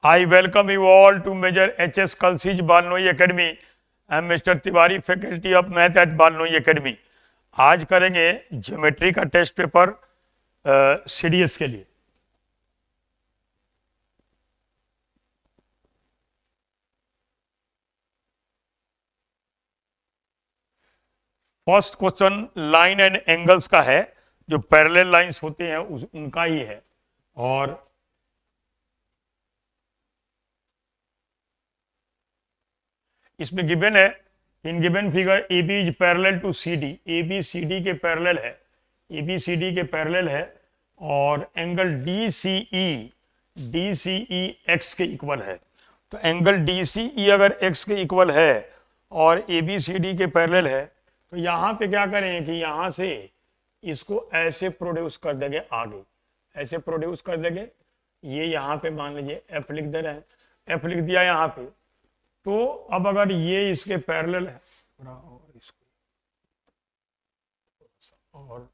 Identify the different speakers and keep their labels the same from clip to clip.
Speaker 1: I welcome you all to Major H.S. Kalsij Balnoi Academy. I am Mr. Tiwari, faculty of math at Balnoi academy. आज करेंगे geometry का test paper CDS के लिए। First question line and angles का है, जो parallel lines होते हैं उनका ही है। और इसमें गिवन है, in given figure A B is parallel to C D. A B C D के पैरेलल है, ए बी सी डी के पैरेलल है। और angle D C E x के इक्वल है। तो एंगल डी सी ई अगर एक्स के इक्वल है और ए बी सी डी के पैरेलल है, तो यहाँ पे क्या करें कि यहाँ से इसको ऐसे प्रोड्यूस कर देंगे, आगे ऐसे प्रोड्यूस कर देंगे। ये यहाँ पे मान लीजिए एफ लिख दे रहे हैं, एफ लिख दिया यहाँ पे। तो अब अगर ये इसके पैरेलल है और इसको और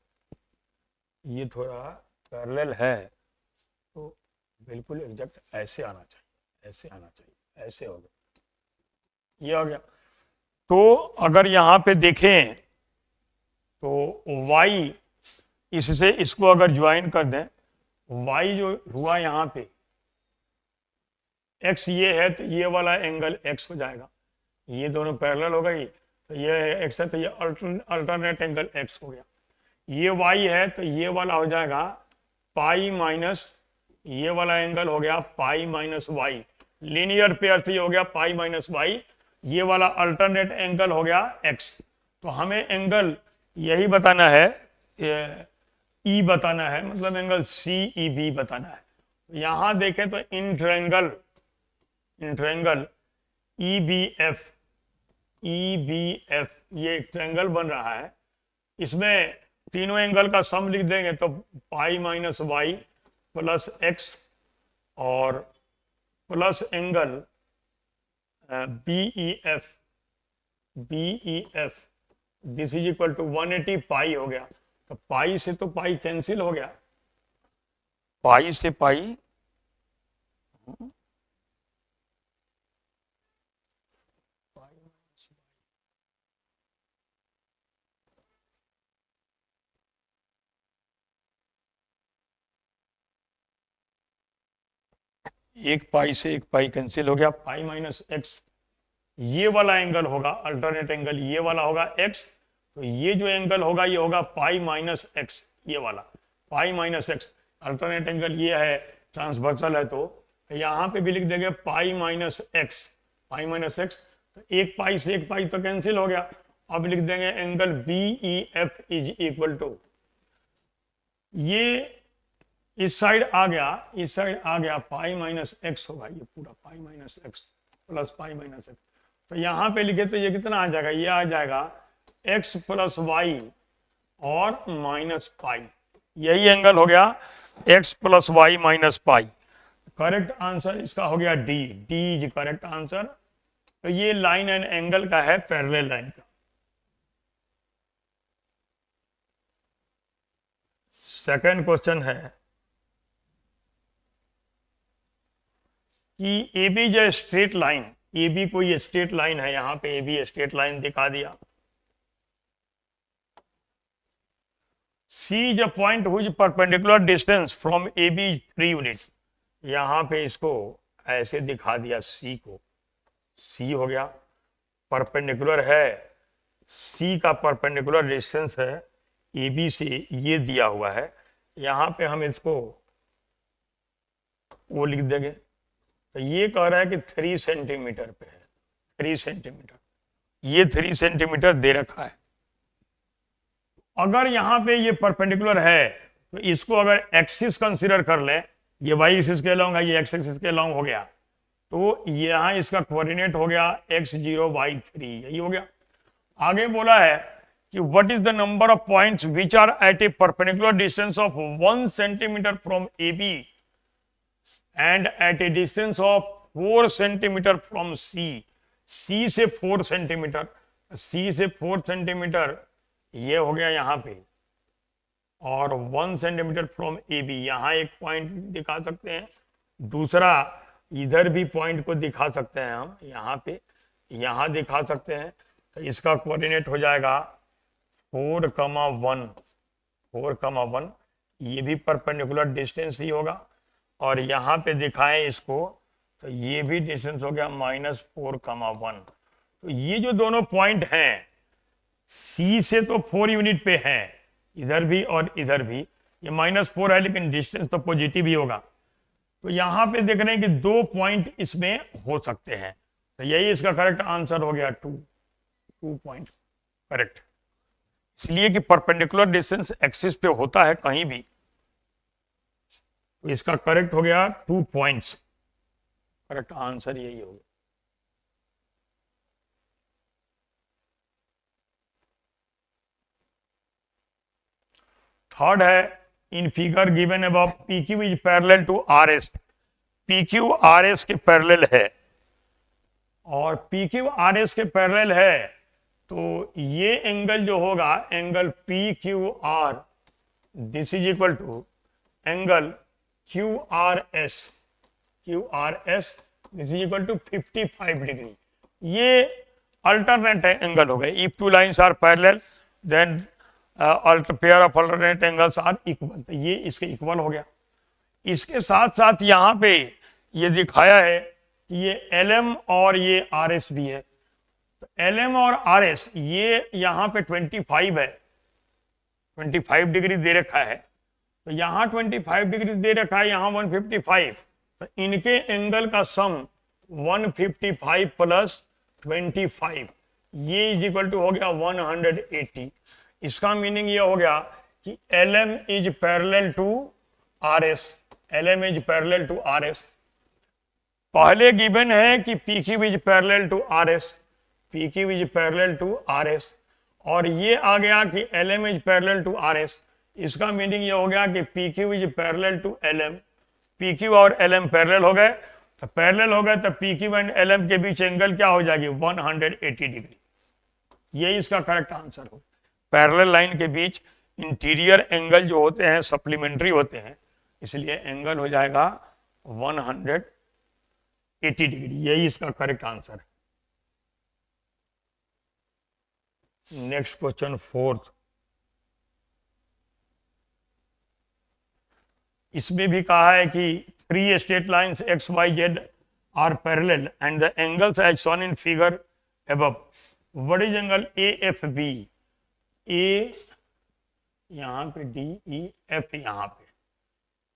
Speaker 1: ये थोड़ा पैरेलल है, तो बिल्कुल एग्जैक्ट ऐसे आना चाहिए, ऐसे आना चाहिए, ऐसे हो गया, ये हो गया। तो अगर यहाँ पे देखें तो y इससे इसको अगर ज्वाइन कर दें, y जो हुआ यहाँ पे x ये है, तो ये वाला एंगल x हो जाएगा। ये दोनों पैरेलल हो गई, तो ये x है, तो ये अल्टरनेट एंगल x हो गया। ये y है, तो ये वाला हो जाएगा पाई माइनस, ये वाला एंगल हो गया pi minus y. Linear pair से ये हो गया पाई माइनस वाई। ये वाला अल्टरनेट एंगल हो गया x। तो हमें एंगल यही बताना है, ई बताना है, मतलब एंगल सी ई बी बताना है। यहां देखें तो in triangle E B F ये एक ट्रायंगल बन रहा है। इसमें तीनों एंगल का सम लिख देंगे तो pi minus y plus x और plus angle B E F this is equal to 180 pi हो गया। तो पाई से तो पाई कैंसिल हो गया, पाई से पाई एक पाई से एक पाई कैंसिल हो गया, पाई माइनस एक्स। ये वाला एंगल होगा अल्टरनेट एंगल, ये वाला होगा एक्स। तो ये जो एंगल होगा ये होगा पाई माइनस एक्स, ये वाला pi minus x. Alternate angle ये है, ट्रांसवर्सल है, तो यहाँ पे भी लिख देंगे pi minus x, pi minus x. तो एक पाई से एक पाई तो कैंसिल हो गया। अब लिख देंगे angle B E F is equal to, ये इस साइड आ गया, पाई माइनस एक्स होगा, ये पूरा pi minus x plus pi minus x. तो यहाँ पे लिखे तो ये कितना आ जाएगा, ये आ जाएगा x प्लस वाई और माइनस पाई। यही एंगल हो गया x plus y minus pi. Correct answer इसका हो गया डी इज करेक्ट आंसर। तो ये लाइन एंड एंगल का है, पैरेलल लाइन का। सेकंड क्वेश्चन है कि ए बी जो स्ट्रेट लाइन, ए बी कोई स्ट्रेट लाइन है, यहां पे ए बी स्ट्रेट लाइन दिखा दिया। C is a point whose perpendicular distance from A B 3 unit. यहां पे इसको ऐसे दिखा दिया, सी को, सी हो गया, परपेंडिकुलर है, सी का परपेंडिकुलर डिस्टेंस है ए बी से, ये दिया हुआ है। यहां पे हम इसको वो लिख देंगे। तो ये कह रहा है कि 3 सेंटीमीटर पे है, 3 सेंटीमीटर, ये 3 सेंटीमीटर दे रखा है। अगर यहाँ पे ये परपेंडिकुलर है, तो इसको अगर एक्सिस कंसीडर कर ले, ये वाई एक्सिस के लॉन्ग है, ये एक्स एक्सिस के लॉन्ग हो गया, तो यहाँ इसका कोऑर्डिनेट हो गया x0 y3, यही हो गया। आगे बोला है कि what is the number of points which are at a perpendicular distance of 1 centimetre from A B and at a distance of 4 centimetre from C. C से 4 सेंटीमीटर, सी से 4 सेंटीमीटर ये हो गया यहाँ पे, और 1 सेंटीमीटर फ्रॉम ए बी, यहाँ एक पॉइंट दिखा सकते हैं। दूसरा इधर भी पॉइंट को दिखा सकते हैं हम, यहाँ पे, यहाँ दिखा सकते हैं। तो इसका कोऑर्डिनेट हो जाएगा 4,1, 4,1, ये भी परपेंडिकुलर डिस्टेंस ही होगा। और यहाँ पे दिखाएं इसको तो ये भी डिस्टेंस हो गया -4,1। तो ये जो दोनों पॉइंट हैं सी से तो 4 यूनिट पे हैं, इधर भी और इधर भी, ये -4 है लेकिन डिस्टेंस तो पॉजिटिव ही होगा। तो यहां पे देख रहे हैं कि 2 पॉइंट इसमें हो सकते हैं, तो यही इसका करेक्ट आंसर हो गया 2 पॉइंट करेक्ट। इसलिए कि परपेंडिकुलर डिस्टेंस एक्सिस पे होता है कहीं भी, तो इसका करेक्ट हो गया 2 पॉइंट्स, करेक्ट आंसर यही होगा। थर्ड है, in figure given above PQ is parallel to RS। PQ RS के पैरेलल है, और PQ RS के पैरेलल है तो ये एंगल जो होगा angle PQR, this is equal to angle QRS, this is equal to 55 degree. ये अल्टरनेट एंगल हो गए। If two lines are parallel then pair of alternate angles are equal, तो ये इसके इक्वल हो गया। इसके साथ साथ यहाँ पे ये दिखाया है कि ये LM और ये RS भी है। तो LM और RS ये यहाँ पे 25 है, 25 डिग्री दे रखा है, तो यहाँ 25 डिग्री दे रखा है, यहाँ 155, तो इनके एंगल का सम 155 प्लस 25, ये इज इक्वल टू हो गया 180। इसका मीनिंग ये हो गया कि LM is parallel to RS, LM is parallel to RS। पहले गिवन है कि PQ is parallel to RS, PQ is parallel to RS, और ये आ गया कि LM is parallel to RS। इसका मीनिंग ये हो गया कि PQ is parallel to LM, PQ और LM पैरेलल हो गए, तो पैरेलल हो गए तो PQ एंड LM के बीच एंगल क्या हो जाएगी 180 डिग्री। ये इसका करेक्ट आंसर हो। पैरेलल लाइन के बीच इंटीरियर एंगल जो होते हैं सप्लीमेंट्री होते हैं, इसलिए एंगल हो जाएगा 180 डिग्री, यही इसका करेक्ट आंसर है। नेक्स्ट क्वेश्चन फोर्थ, इसमें भी कहा है कि 3 straight lines XYZ are parallel and the angles as shown in figure above. What is angle AFB? A यहाँ पे DEF, यहाँ पे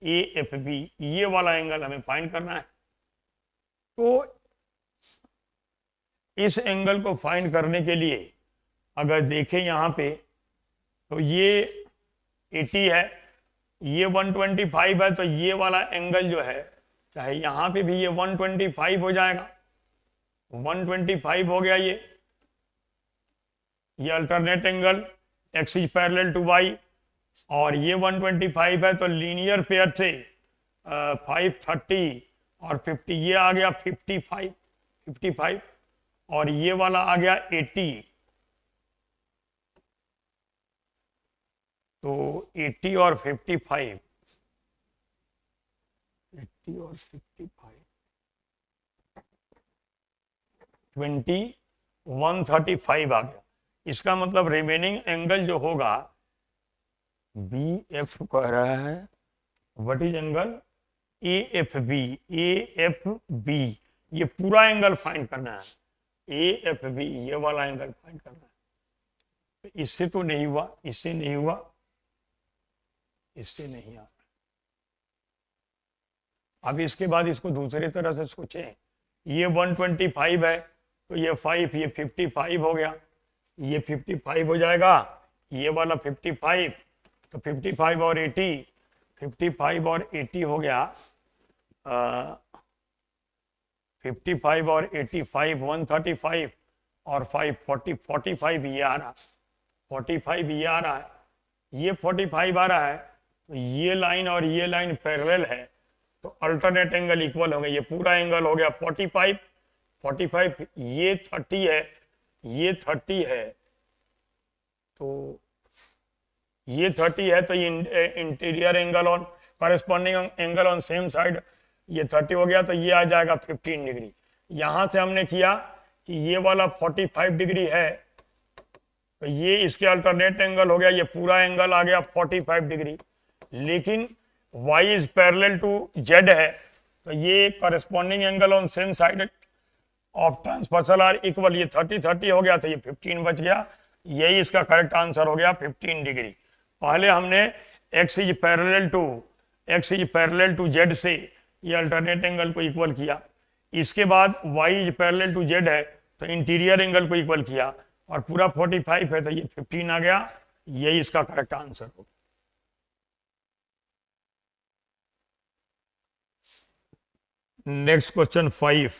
Speaker 1: AFB, ये वाला एंगल हमें फाइंड करना है। तो इस एंगल को फाइंड करने के लिए अगर देखें यहाँ पे तो ये 80 है, ये 125 है, तो ये वाला एंगल जो है चाहे यहाँ पे भी ये 125 हो जाएगा, 125 हो गया ये alternate angle X is parallel to Y, और ये 125 है तो लीनियर पेयर से 530 और 50, ये आ गया 55, और ये वाला आ गया 80, तो 80 और 55, 80 और 55, 135 आ गया। इसका मतलब रिमेनिंग एंगल जो होगा BF कह रहा है, व्हाट इज एंगल AFB, ये पूरा एंगल फाइंड करना है, AFB ये वाला एंगल फाइंड करना है। तो इससे तो नहीं हुआ, इससे नहीं हुआ, इससे नहीं आ। अब इसके बाद इसको दूसरी तरह से सोचें, ये 125 है तो ये 5, ये 55 हो गया, ये 55 हो जाएगा, ये वाला 55, तो 55 और 80, 55 और 80 हो गया 55 और 85, 135 और 5 40, 45 ये आ रहा, 45 ये आ रहा है, ये 45 आ रहा है, तो ये लाइन और ये लाइन पैरेलल है, तो अल्टरनेट एंगल इक्वल हो गए। ये पूरा एंगल हो गया 45, 45, ये 30 है, ये 30 है, तो ये 30 है, तो ये interior angle on corresponding angle on same side ये 30 हो गया तो ये आ जाएगा 15 डिग्री। यहां से हमने किया कि ये वाला 45 डिग्री है तो ये इसके अल्टरनेट एंगल हो गया, ये पूरा एंगल आ गया 45 डिग्री। लेकिन y is parallel to z है तो ये corresponding angle on same side of transversal are equal, ये 30 हो गया तो ये 15 बच गया। यही इसका करेक्ट आंसर हो गया 15 डिग्री। पहले हमने x is parallel to z से ये अल्टरनेट एंगल को इक्वल किया, इसके बाद y is parallel to z है तो इंटीरियर एंगल को इक्वल किया और पूरा 45 है तो ये 15 आ गया। यही इसका करेक्ट आंसर होगा। नेक्स्ट क्वेश्चन 5,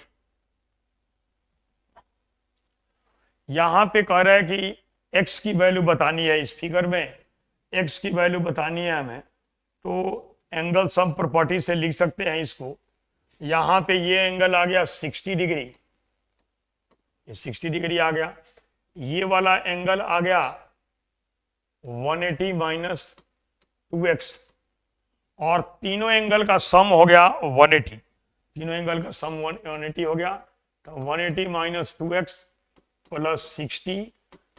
Speaker 1: यहां पे कह रहा है कि x की वैल्यू बतानी है, इस फिगर में x की वैल्यू बतानी है हमें, तो एंगल सम प्रॉपर्टी से लिख सकते हैं इसको। यहां पे ये एंगल आ गया 60 डिग्री, ये 60 डिग्री आ गया। ये वाला एंगल आ गया 180 माइनस 2x और तीनों एंगल का सम हो गया 180, तीनों एंगल का सम 180 हो गया तो 180 minus 2x plus 60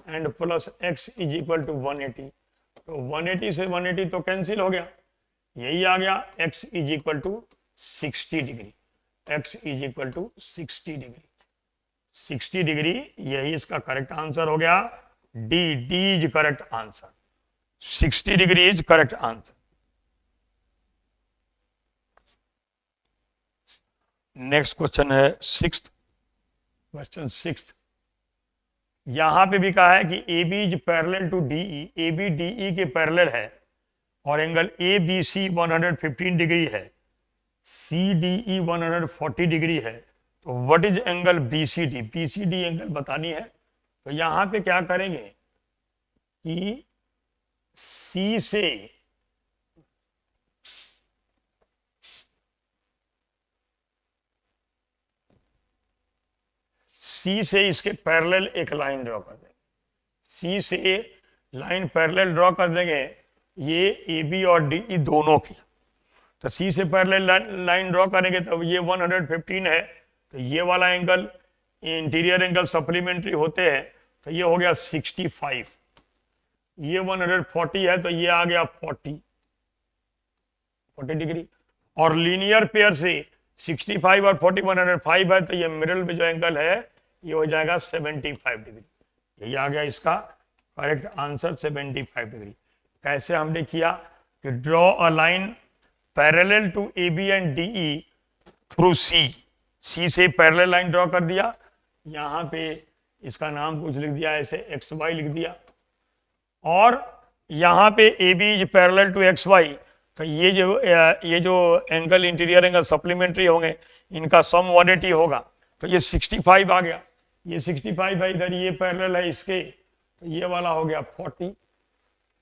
Speaker 1: and plus x is equal to 180। तो 180 से 180 तो कैंसिल हो गया, यही आ गया x is equal to 60 degree, x is equal to 60 degree, 60 degree. यही इसका करेक्ट आंसर हो गया। D is correct answer, 60 degree is correct answer. Next question है क्वेश्चन 6। यहां पे भी कहा है कि A B is parallel to DE, A B DE के पैरेलल है और angle A B C 115 degree है, सी डीई 140 डिग्री है, तो what is angle B C D, B C D angle बतानी है। तो यहां पे क्या करेंगे कि सी से इसके पैरेलल एक लाइन ड्रॉ कर देंगे, सी से लाइन पैरेलल ड्रॉ कर देंगे ये ए बी और डी ई दोनों की। तो सी से पैरेलल लाइन ड्रॉ करेंगे तो ये 115 है तो ये वाला एंगल इंटीरियर एंगल सप्लीमेंट्री होते हैं तो ये हो गया 65, ये 140 है तो ये आ गया 40 डिग्री और लीनियर पेयर से 65 और 40 105 है तो ये मिडिल में जो एंगल है ये हो जाएगा 75 डिग्री। यही आ गया इसका करेक्ट आंसर 75 डिग्री। कैसे हमने किया कि draw a line parallel to A B and D E through C, C से पैरेलल लाइन ड्रॉ कर दिया, यहां पे इसका नाम कुछ लिख दिया ऐसे एक्स वाई लिख दिया और यहां पे A B is parallel to X Y तो ये जो एंगल इंटीरियर एंगल सप्लीमेंट्री होंगे इनका सम 180 होगा तो ये 65 आ गया, ये 65 है इधर, ये पैरेलल है इसके तो ये वाला हो गया 40।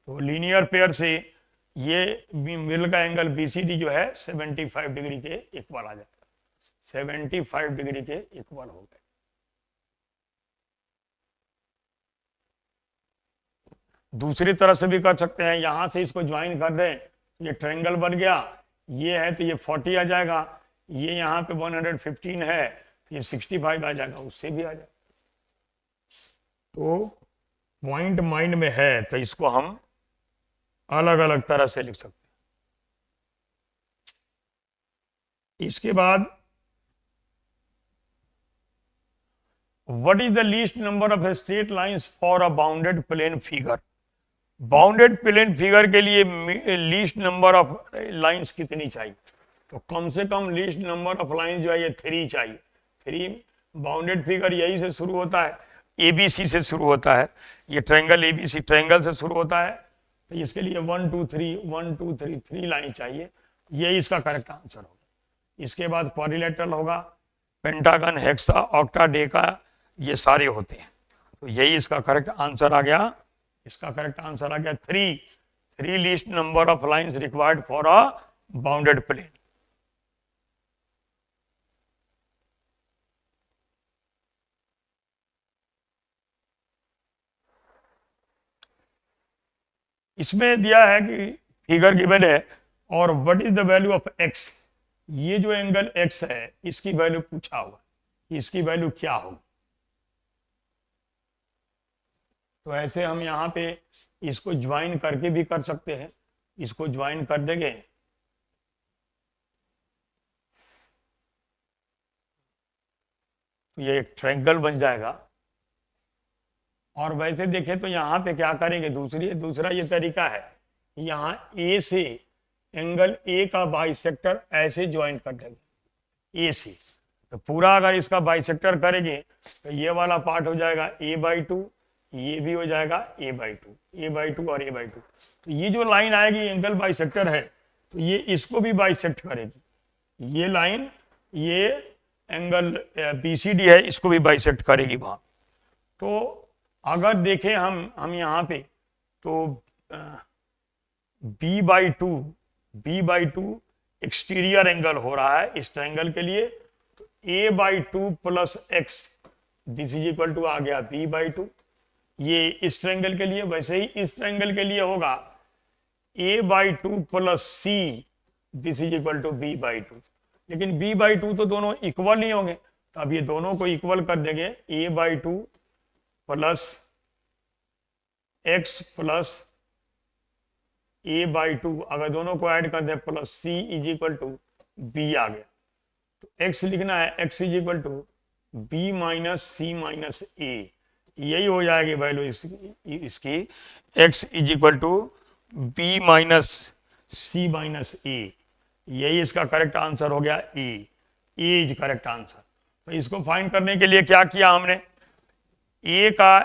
Speaker 1: तो लीनियर पेयर से ये मिडिल का एंगल बीसीडी जो है 75 डिग्री के इक्वल आ जाएगा, 75 डिग्री के इक्वल हो गए। दूसरी तरह से भी कर सकते हैं, यहां से इसको ज्वाइन कर दें, ये ट्रायंगल बन गया, ये है तो ये 40 आ जाएगा, ये यहाँ पे 115 है तो ये 65 आ जाएगा, उससे भी आ जाएगा। तो पॉइंट माइंड में है तो इसको हम अलग अलग तरह से लिख सकते हैं। इसके बाद what is the least number of straight lines for a bounded plane figure, bounded plane figure के लिए लीस्ट नंबर ऑफ लाइंस कितनी चाहिए, तो कम से कम लीस्ट नंबर ऑफ लाइंस जो है ये 3 चाहिए। 3 बाउंडेड फिगर यही से शुरू होता है, एबीसी से शुरू होता है, ये ट्रायंगल एबीसी ट्रायंगल से शुरू होता है तो इसके लिए 1 2 3 1 2 3 3 लाइन चाहिए, ये इसका करेक्ट आंसर होगा। इसके बाद क्वाड्रिलेटरल होगा, पेंटागन, हेक्सा, ऑक्टा, डेका, ये सारे होते हैं, तो यही इसका करेक्ट आंसर आ गया। इसका करेक्ट आंसर आ गया 3 least number of lines required for a bounded plane. इसमें दिया है कि फिगर गिवन है और what is the value of X, ये जो एंगल x है इसकी वैल्यू पूछा हुआ, इसकी वैल्यू क्या होगी। तो ऐसे हम यहाँ पे इसको ज्वाइन करके भी कर सकते हैं, इसको ज्वाइन कर देंगे तो ये एक ट्रायंगल बन जाएगा। और वैसे देखें तो यहाँ पे क्या करेंगे, दूसरा ये तरीका है, यहाँ ए से एंगल ए का बाइसेक्टर ऐसे ज्वाइन कर देंगे ए से। तो पूरा अगर इसका बाइसेक्टर करेंगे तो ये वाला पार्ट हो जाएगा a/2, ये भी हो जाएगा a/2, a/2 और a/2। तो ये जो लाइन आएगी एंगल बाइसेक्टर है तो ये इसको भी बाइसेक्ट करेगी, ये लाइन ये एंगल BCD है इसको भी बाइसेक्ट करेगी वहां। तो अगर देखें हम यहाँ पे तो b/2 एक्सटीरियर एंगल हो रहा है इस ट्रायंगल के लिए, तो a/2 plus x this is equal to आ गया b/2, ये इस ट्रायंगल के लिए। वैसे ही इस ट्रायंगल के लिए होगा a/2 plus c this is equal to b/2, लेकिन b/2 तो दोनों इक्वल नहीं होंगे, तो अब ये दोनों को इक्वल कर देंगे, a/2 plus x plus a/2, अगर दोनों को ऐड कर दें plus c is equal to b आ गया। तो x लिखना है, x is equal to b minus C minus a, यही हो जाएगी वैल्यू इसकी x is equal to b minus C minus a, यही इसका करेक्ट आंसर हो गया ए इज करेक्ट आंसर। तो इसको फाइंड करने के लिए क्या किया हमने, ए का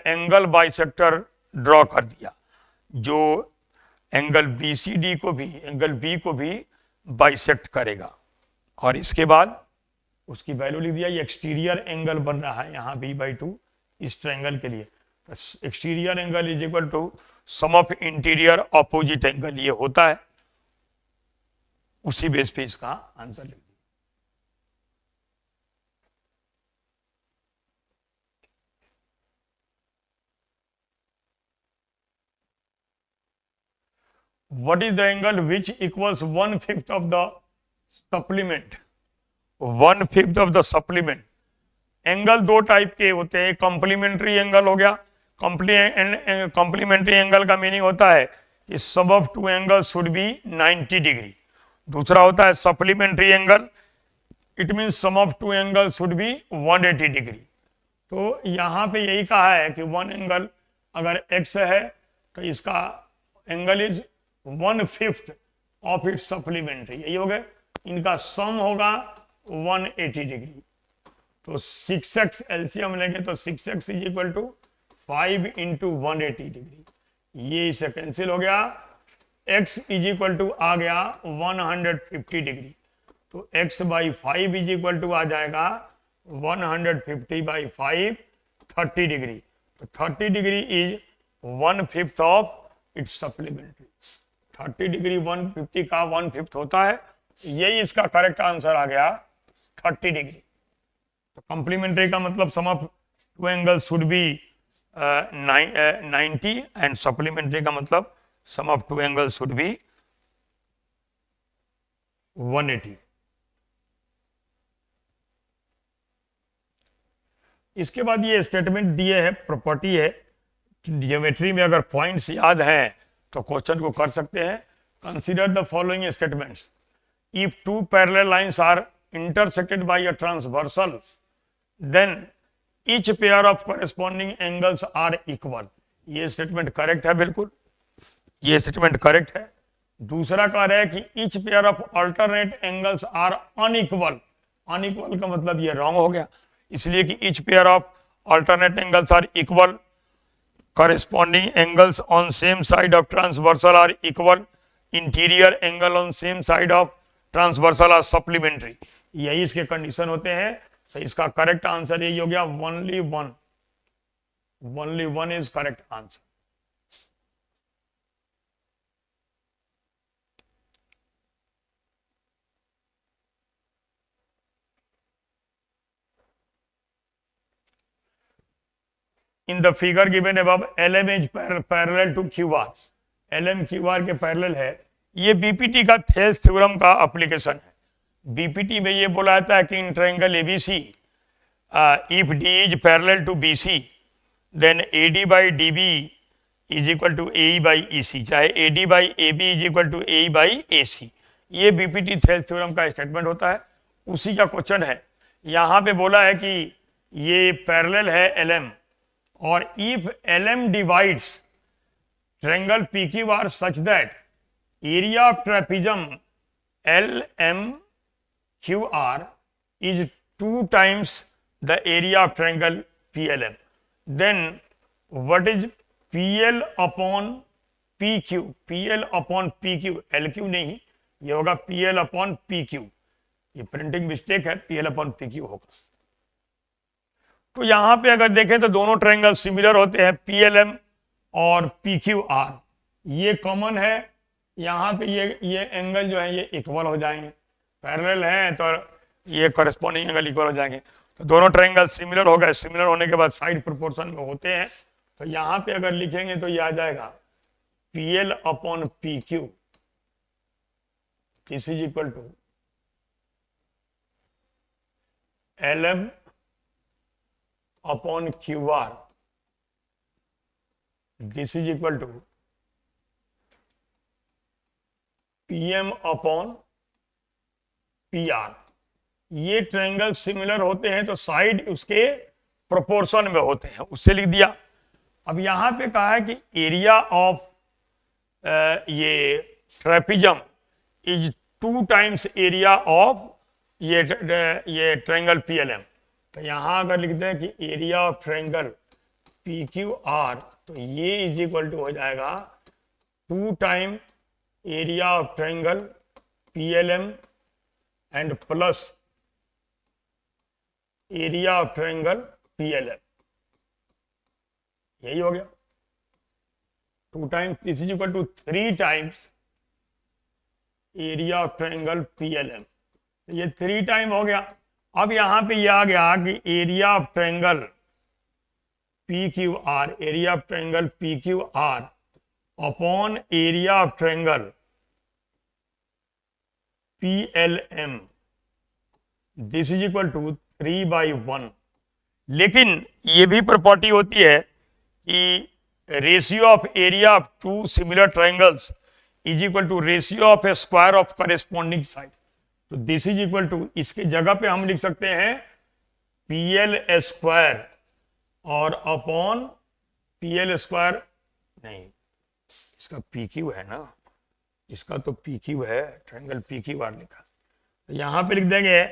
Speaker 1: एंगल बाइसेक्टर ड्रॉ कर दिया जो एंगल BCD को भी, एंगल B को भी बाइसेक्ट करेगा, और इसके बाद उसकी वैल्यू लिख दिया। ये एक्सटीरियर एंगल बन रहा है यहाँ b/2 इस ट्रायंगल के लिए, तो exterior angle is equal to sum of interior opposite angle, ये होता है, उसी बेस पे इसका आंसर लिख दिया। What is the angle which equals 1/5 of the supplement? 1/5 of the supplement. Angle दो टाइप के होते हैं, कॉम्प्लीमेंट्री एंगल हो गया। कॉम्प्लीमेंट्री एंगल का मीनिंग होता है कि sum of two angle should be 90 degree. दूसरा होता है supplementary angle, it mean sum of two angle should be 180 degree. तो यहाँ पे यही कहा है कि वन एंगल अगर x है तो इसका angle is 1/5 of its supplementary, यही हो गया। इनका सम होगा 180 डिग्री। तो 6x एलसीएम लेंगे तो 6x is equal to 5 into 180 degree, ये इसे कैंसिल हो गया। x इज इक्वल टू आ गया 150 डिग्री, तो x by 5 is equal to आ जाएगा 150 बाई 5 30 डिग्री। तो 30 degree is 1/5 of its supplementary. 30 degree 150 का 1/5 होता है, यही इसका करेक्ट आंसर आ गया 30 डिग्री। तो कॉम्प्लीमेंट्री का मतलब sum of two angle should be 90 and supplementary का मतलब sum of two angle should be 180। इसके बाद ये स्टेटमेंट दिए है, प्रॉपर्टी है। ज्योमेट्री में अगर पॉइंट्स याद हैं तो क्वेश्चन को कर सकते हैं। Consider the following statements. If two parallel lines are intersected by a transversal then each pair of corresponding angles are equal. ये स्टेटमेंट करेक्ट है, बिल्कुल ये स्टेटमेंट करेक्ट है। दूसरा कह रहा है कि each pair of alternate angles are unequal. Unequal का मतलब ये रॉन्ग हो गया, इसलिए कि each pair of alternate angles are equal, corresponding angles on same side of transversal are equal, interior angle on same side of transversal are supplementary। यही इसके condition होते हैं। तो इसका करेक्ट आंसर यही हो गया, only one is correct answer. In the figure given above, LM is parallel to QR। LM QR के पैरेलल है। ये बीपीटी का थेल्स थ्योरम का एप्लीकेशन है। बीपीटी में ये बोला जाता है कि in triangle ABC if D is parallel to BC then AD by DB is equal to A by E C, चाहे AD by A B is equal to A by A C. ये BPT Thales theorem का statement होता है, उसी का question है। यहाँ पे बोला है कि ये पैरेलल है एलएम, और if LM divides triangle PQR such that area of trapezium LMQR is 2 times the area of triangle PLM, then what is PL upon PQ? PL upon PQ, LQ नहीं, ये होगा PL upon PQ। ये printing mistake है, PL upon PQ होगा। तो यहां पे अगर देखें तो दोनों ट्रायंगल सिमिलर होते हैं, PLM और PQR, ये कॉमन है। यहाँ पे ये एंगल जो है ये इक्वल हो जाएंगे, पैरेलल हैं तो ये कॉरेस्पॉन्डिंग एंगल इक्वल हो जाएंगे। तो दोनों ट्रायंगल सिमिलर हो गए, सिमिलर होने के बाद साइड प्रोपोर्शन में होते हैं। तो यहाँ पे अगर लिखेंगे तो ये आ जाएगा PL upon PQ, this is equal to LM upon QR, this is equal to PM upon PR। ये ट्रायंगल सिमिलर होते हैं तो साइड उसके प्रोपोर्शन में होते हैं, उससे लिख दिया। अब यहां पे कहा है कि एरिया ऑफ ये trapezium is 2 times area of ये ट्रायंगल PLM। तो यहां अगर लिखते हैं कि एरिया ऑफ ट्रायंगल PQR, तो ये इज इक्वल टू हो जाएगा 2 time area of triangle PLM and plus area of triangle PLM, यही हो गया 2 times, this is equal to 3 times area of triangle PLM। ये 3 टाइम हो गया। अब यहां पे ये आ गया कि area of triangle PQR, area of triangle PQR upon area of triangle PLM, this is equal to 3/1। लेकिन ये भी प्रॉपर्टी होती है कि ratio of area of 2 similar triangles is equal to ratio of a square of corresponding side. तो this is equal to, इसके जगह पे हम लिख सकते हैं PL स्क्वायर और अपॉन PL स्क्वायर, नहीं इसका PQ है ना, इसका तो PQ है, ट्रायंगल PQR लिखा। तो यहां पे लिख देंगे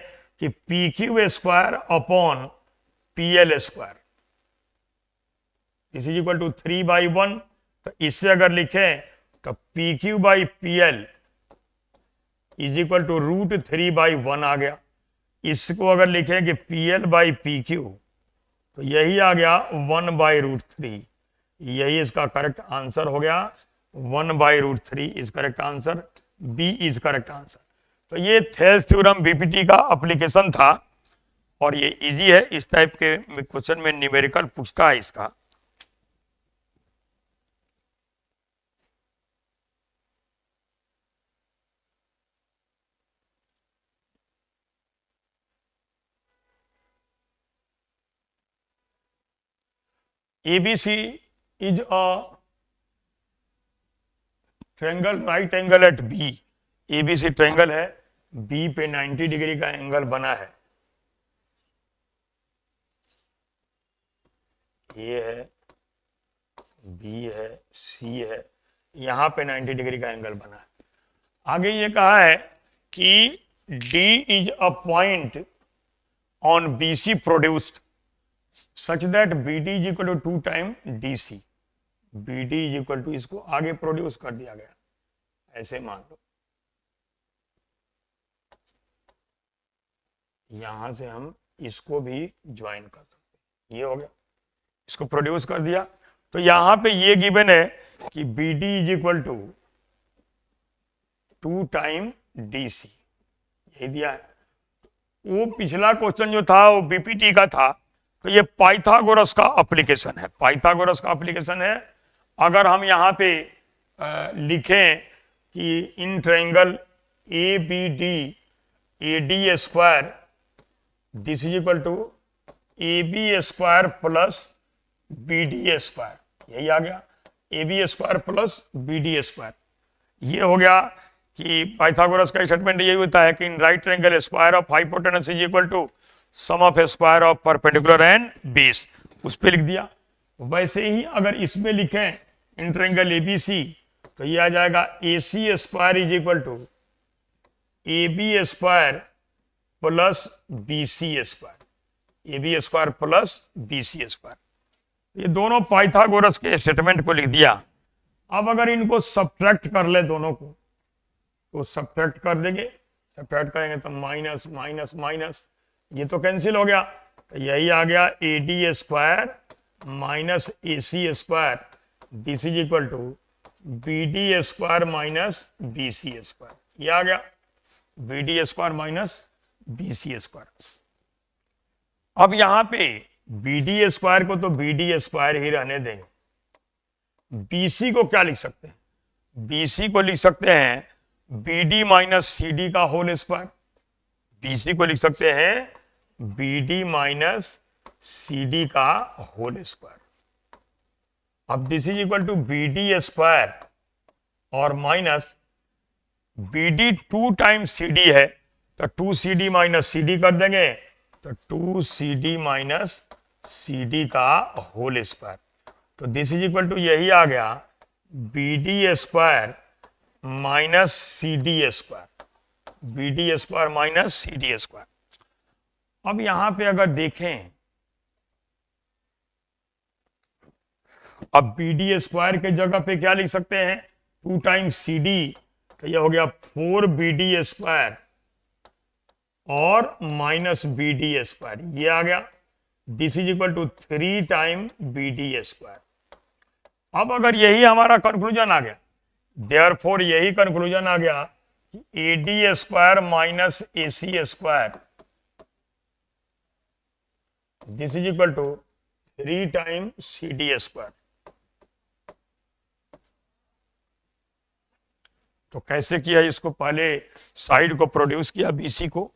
Speaker 1: कि PQ square upon PL square, this is equal to 3/1। तो इससे अगर लिखें तो PQ by PL is equal to √3/1 आ गया। इसको अगर लिखें कि PL बाई PQ, तो यही आ गया 1/√3। यही इसका करेक्ट आंसर हो गया, 1/√3 is correct answer, B is correct answer. तो ये थेल्स थ्योरम बीपीटी का एप्लीकेशन था, और ये इजी है, इस टाइप के क्वेश्चन में न्यूमेरिकल पूछता है इसका। ABC is a triangle right angle at B। ABC triangle है, B पे 90 डिग्री का एंगल बना है, ये है, B है, C है, यहां पे 90 डिग्री का एंगल बना है। आगे ये कहा है कि D is a point on BC produced such that BD is equal to 2 time DC। BD is equal to, इसको आगे प्रोड्यूस कर दिया गया, ऐसे मान लो, यहां से हम इसको भी ज्वाइन कर सकते हैं, ये हो गया, इसको प्रोड्यूस कर दिया। तो यहां पे ये गिवन है कि BD is equal to 2 time DC, यही दिया है। वो पिछला क्वेश्चन जो था वो बीपीटी का था, तो ये पाइथागोरस का एप्लीकेशन है, पाइथागोरस का एप्लीकेशन है। अगर हम यहाँ पे लिखें कि in triangle ABD AD square, this is equal to AB square plus BD square, यही आ गया, AB square plus BD square. ये हो गया कि पाइथागोरस का स्टेटमेंट यही होता है कि in right triangle square of hypotenuse is equal to sum of square of perpendicular and base, उस पे लिख दिया। वैसे ही अगर इसमें लिखें इन ट्रायंगल ABC, तो ये आ जाएगा AC square is equal to AB square plus BC square, AB square plus BC square. ये दोनों पाइथागोरस के स्टेटमेंट को लिख दिया। अब अगर इनको सब्ट्रैक्ट कर ले दोनों को, तो सब्ट्रैक्ट कर देंगे, सब्ट्रैक्ट करेंगे तो माइनस माइनस माइनस, ये तो कैंसिल हो गया, तो यही आ गया AD square minus AC square, this is equal to BD square minus BC square, ये आ गया BD square minus BC square. अब यहां पे BD स्क्वायर को तो BD स्क्वायर ही रहने देंगे। BC को क्या लिख सकते हैं? BC को लिख सकते हैं BD माइनस CD का होल स्क्वायर, BC को लिख सकते हैं BD माइनस CD का होल स्क्वायर। अब this is equal to BD square और माइनस BD 2 टाइम्स CD है, तो 2CD माइनस CD कर देंगे, तो 2CD माइनस CD का होल स्क्वायर। तो दिस इज इक्वल टू यही आ गया BD square minus CD square, BD square minus CD square. अब यहां पे अगर देखें, अब BD स्क्वायर के जगह पे क्या लिख सकते हैं? 2 टाइम्स CD, तो यह हो गया 4BD स्क्वायर और माइनस BD स्क्वायर, ये आ गया, this is equal to 3 time BD square. अब अगर यही हमारा कंक्लूजन आ गया, देयरफॉर यही कंक्लूजन आ गया कि AD square minus AC square, this is equal to 3 time CD square. तो कैसे किया इसको? पहले साइड को प्रोड्यूस किया BC को,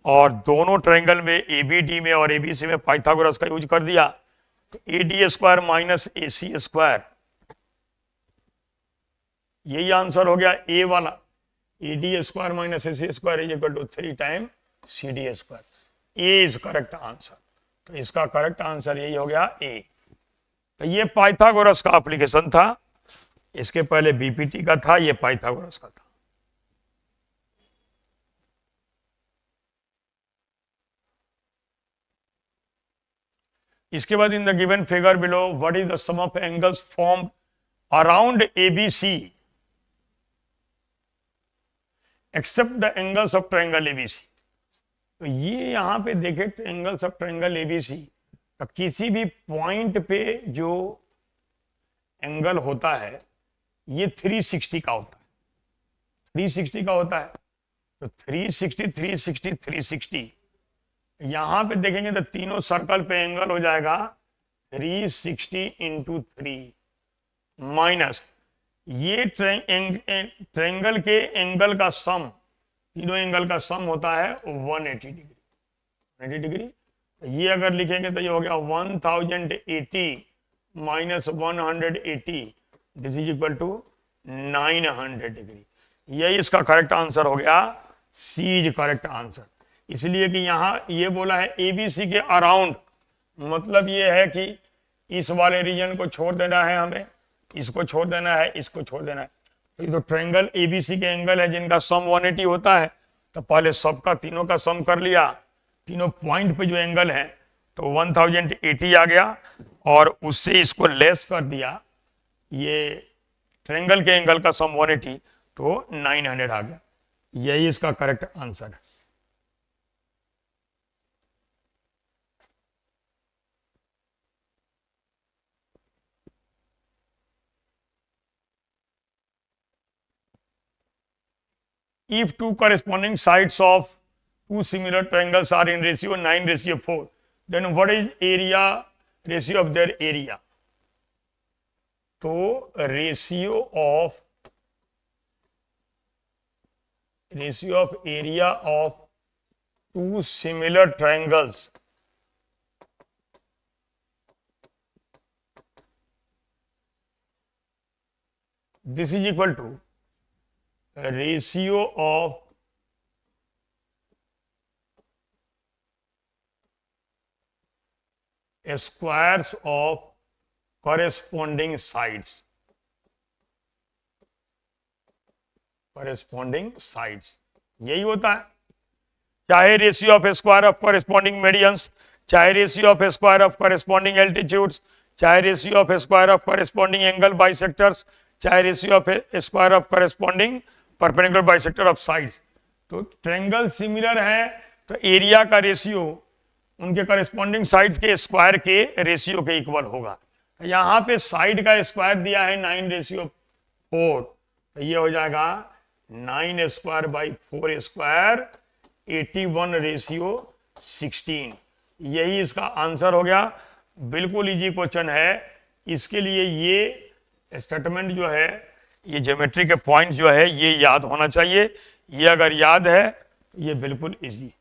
Speaker 1: और दोनों ट्रायंगल में ABD में और ABC में पाइथागोरस का यूज कर दिया, तो AD square minus AC square, यही आंसर हो गया A वाला, AD square minus AC square is equal to 3 time CD square. A is correct answer, तो इसका करेक्ट आंसर यही हो गया A। तो ये पाइथागोरस का एप्लीकेशन था, इसके पहले BPT का था, ये पाइथागोरस का था। इसके बाद in the given figure below what is the sum of angles form around ABC except the angles of triangle ABC। तो ये यहां पे देखे एंगल्स ऑफ ट्रायंगल ABC, तो किसी भी पॉइंट पे जो एंगल होता है ये 360 का होता है, 360 का होता है, तो 360 360 360, यहां पे देखेंगे तो तीनों सर्कल पे एंगल हो जाएगा 360 इंटू 3 माइनस ये ट्रायंगल के एंगल का सम, तीनों एंगल का सम होता है 180 डिग्री, 180 डिग्री। तो ये अगर लिखेंगे तो ये हो गया 1080 minus 180, this is equal to 900 degree. यही इसका करेक्ट आंसर हो गया, सी इज करेक्ट आंसर। इसलिए कि यहां ये बोला है ABC के अराउंड, मतलब ये है कि इस वाले रीजन को छोड़ देना है हमें, इसको छोड़ देना है, इसको छोड़ देना है। तो ये तो ट्रायंगल ABC के एंगल है जिनका सम 180 होता है, तो पहले सबका तीनों का सम कर लिया, तीनों पॉइंट पे जो एंगल है तो 1080 आ गया, और उससे इसको लेस कर दिया, ये ट्रायंगल के एंगल का सम 180, तो 900 आ गया। यही इसका करेक्ट आंसर है। If two corresponding sides of two similar triangles are in ratio 9:4, then what is area ratio of their area? तो ratio of area of two similar triangles this is equal to ratio of squares of corresponding sides, यही होता है। चाहे ratio of square of corresponding medians, चाहे ratio of square of corresponding altitudes, चाहे ratio of square of corresponding angle bisectors, चाहे ratio of square of corresponding perpendicular bisector of sides. तो triangle similar है तो एरिया का ratio उनके corresponding sides के square के रेशियो के इक्वल होगा। तो यहाँ पे साइड का स्क्वायर दिया है 9:4, तो ये हो जाएगा 9 स्क्वायर बाई 4 स्क्वायर 81:16। यही इसका आंसर हो गया। बिल्कुल इजी क्वेश्चन है। इसके लिए ये स्टेटमेंट जो है, ये ज्योमेट्री के पॉइंट जो है ये याद होना चाहिए। ये अगर याद है तो ये बिल्कुल easy.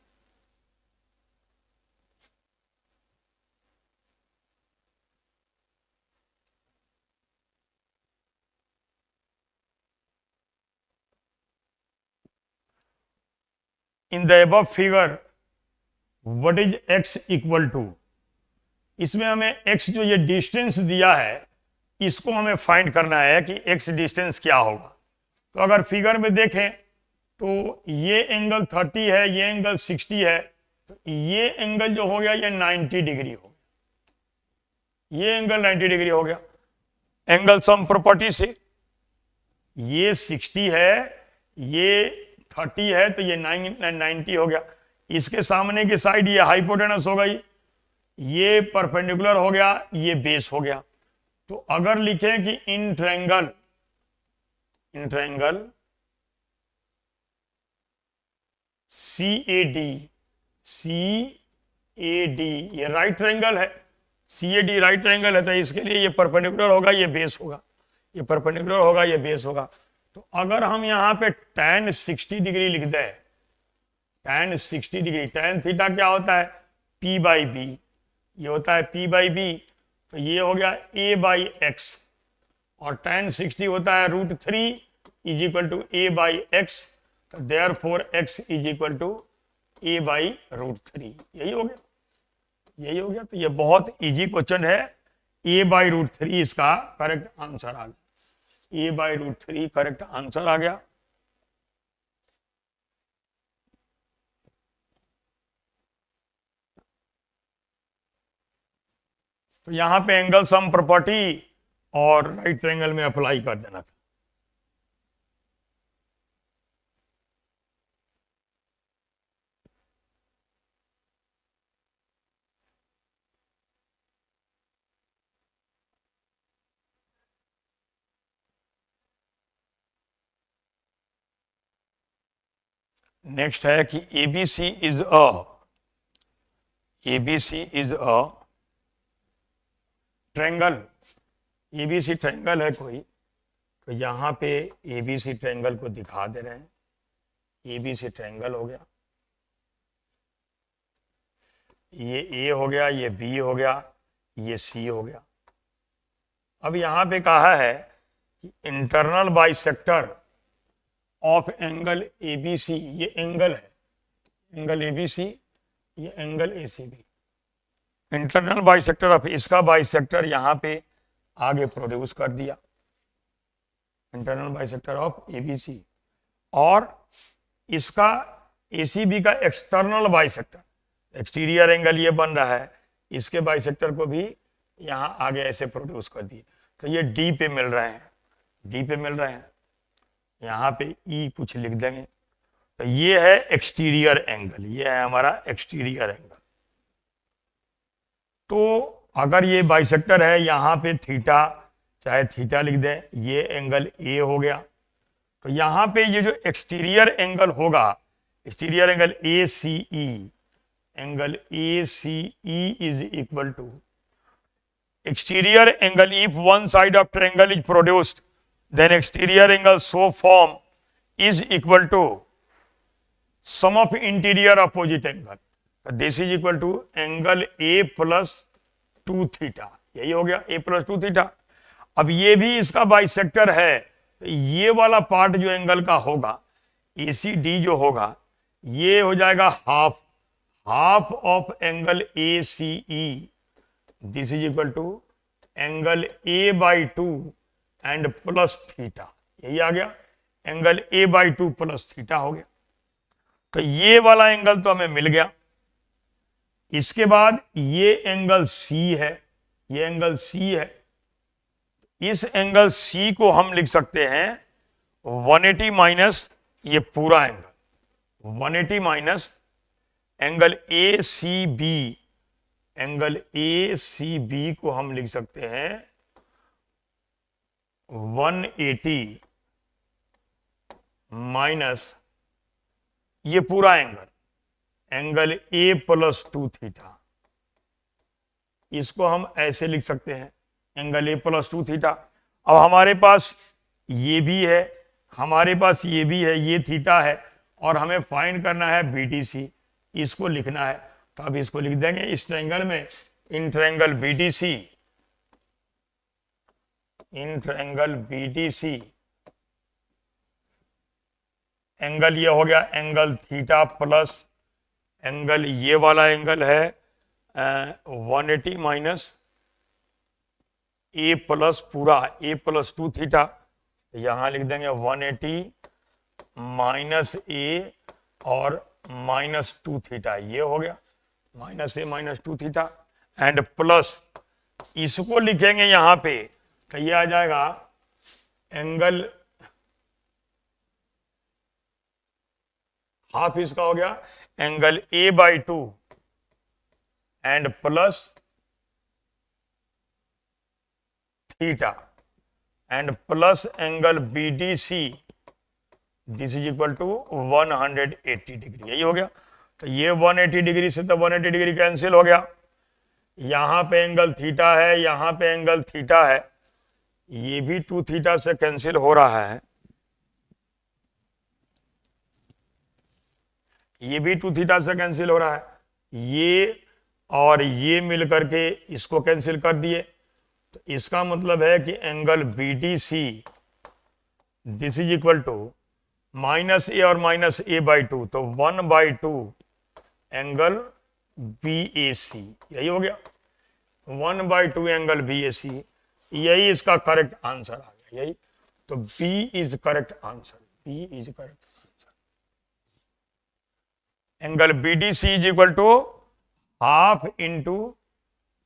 Speaker 1: In the above figure what is x equal to, इसमें हमें x जो ये डिस्टेंस दिया है इसको हमें फाइंड करना है कि x डिस्टेंस क्या होगा। तो अगर फिगर में देखें तो ये एंगल 30 है, ये एंगल 60 है, तो ये एंगल जो हो गया ये 90 डिग्री हो गया, ये एंगल 90 डिग्री हो गया एंगल सम प्रॉपर्टी से। ये 60 है, ये 30 है, तो ये 90 हो गया। इसके सामने की साइड ये हाइपोटेनस हो गई, ये परपेंडिकुलर हो गया, ये बेस हो गया। तो अगर लिखें कि इन ट्रायंगल CAD ये राइट ट्रायंगल है, CAD राइट ट्रायंगल है, तो इसके लिए ये परपेंडिकुलर होगा, ये बेस होगा, ये परपेंडिकुलर होगा, ये बेस होगा। तो अगर हम यहाँ पे tan 60 डिग्री लिख दें, tan 60 डिग्री, tan थीटा क्या होता है P/B, ये होता है P/B, तो ये हो गया A/x, और tan 60 होता है √3 इज इक्वल टू A/x, तो therefore x is equal to A/√3। यही हो गया। तो ये बहुत इजी क्वेश्चन है। A/√3 इसका करेक्ट आंसर आ गया, A/√3 करेक्ट आंसर आ गया। तो यहां पे एंगल सम प्रॉपर्टी और राइट ट्रायंगल में अप्लाई कर देना था। नेक्स्ट है कि ABC is a triangle, ABC triangle है कोई, तो यहाँ पे ABC ट्रायंगल को दिखा दे रहे हैं। ABC ट्रायंगल हो गया, ये A हो गया, ये B हो गया, ये C हो गया। अब यहाँ पे कहा है कि internal bisector of angle ABC, ये एंगल है, एंगल ABC, ये angle ACB। Internal bisector of, इसका बाइसेक्टर यहाँ पे आगे प्रोड्यूस कर दिया, इंटरनल बाइसेक्टर ऑफ ABC, और इसका ACB का एक्सटर्नल बाइसेक्टर, एक्सटीरियर एंगल ये बन रहा है, इसके बाइसेक्टर को भी यहाँ आगे ऐसे प्रोड्यूस कर दिए। तो ये D पे मिल रहे हैं, यहाँ पे E कुछ लिख देंगे। तो ये है एक्सटीरियर एंगल, ये है हमारा एक्सटीरियर एंगल। तो अगर ये बाइसेक्टर है, यहाँ पे थीटा, चाहे थीटा लिख दें, ये एंगल A हो गया। तो यहाँ पे ये जो एक्सटीरियर एंगल होगा, exterior angle ACE is equal to exterior angle. If one side of triangle is produced, then exterior angle so form is equal to sum of interior opposite angle, this is equal to angle A plus 2 theta, यही हो गया ए plus 2 theta. अब ये भी इसका bisector है, तो ये वाला पार्ट जो एंगल का होगा ए सी डी जो होगा ये हो जाएगा half of angle A C E, this is equal to angle A by 2 and plus theta, यही आ गया angle A by 2 plus theta हो गया। तो ये वाला एंगल तो हमें मिल गया। इसके बाद ये एंगल सी है, ये एंगल सी है, इस एंगल सी को हम लिख सकते हैं 180 माइनस ये पूरा angle, 180 minus angle A C B, angle A C B को हम लिख सकते हैं 180 माइनस ये पूरा angle, angle A plus 2 theta, इसको हम ऐसे लिख सकते हैं एंगल ए प्लस 2 थीटा। अब हमारे पास ये भी है, हमारे पास ये भी है, ये थीटा है, और हमें फाइंड करना है बीटीसी, इसको लिखना है। तो अब इसको लिख देंगे इस ट्रायंगल में, in triangle BTC, in triangle BTC angle ये हो गया एंगल थीटा प्लस एंगल ये वाला एंगल है 180 माइनस ए प्लस पूरा ए प्लस 2 थीटा, यहां लिख देंगे 180 माइनस ए और माइनस 2 थीटा, ये हो गया minus A minus 2 theta and plus इसको लिखेंगे यहां पे, तो ये आ जाएगा एंगल हाफ इसका हो गया angle A by 2 and plus theta and plus angle B D C, this is equal to 180 degree, यही हो गया। तो ये 180 डिग्री से तो 180 डिग्री कैंसिल हो गया, यहां पे एंगल थीटा है, यहां पे एंगल थीटा है, ये भी 2 थीटा से कैंसिल हो रहा है, ये भी 2 थीटा से कैंसिल हो रहा है, ये और ये मिलकर के इसको कैंसिल कर दिए। तो इसका मतलब है कि angle B D C this is equal to minus A और माइनस ए बाई 2, तो 1/2 एंगल बी ए सी, यही हो गया 1/2 एंगल बी ए सी, यही इसका करेक्ट आंसर आ गया, यही। तो B is correct answer, B is correct answer. Angle B D C is equal to half into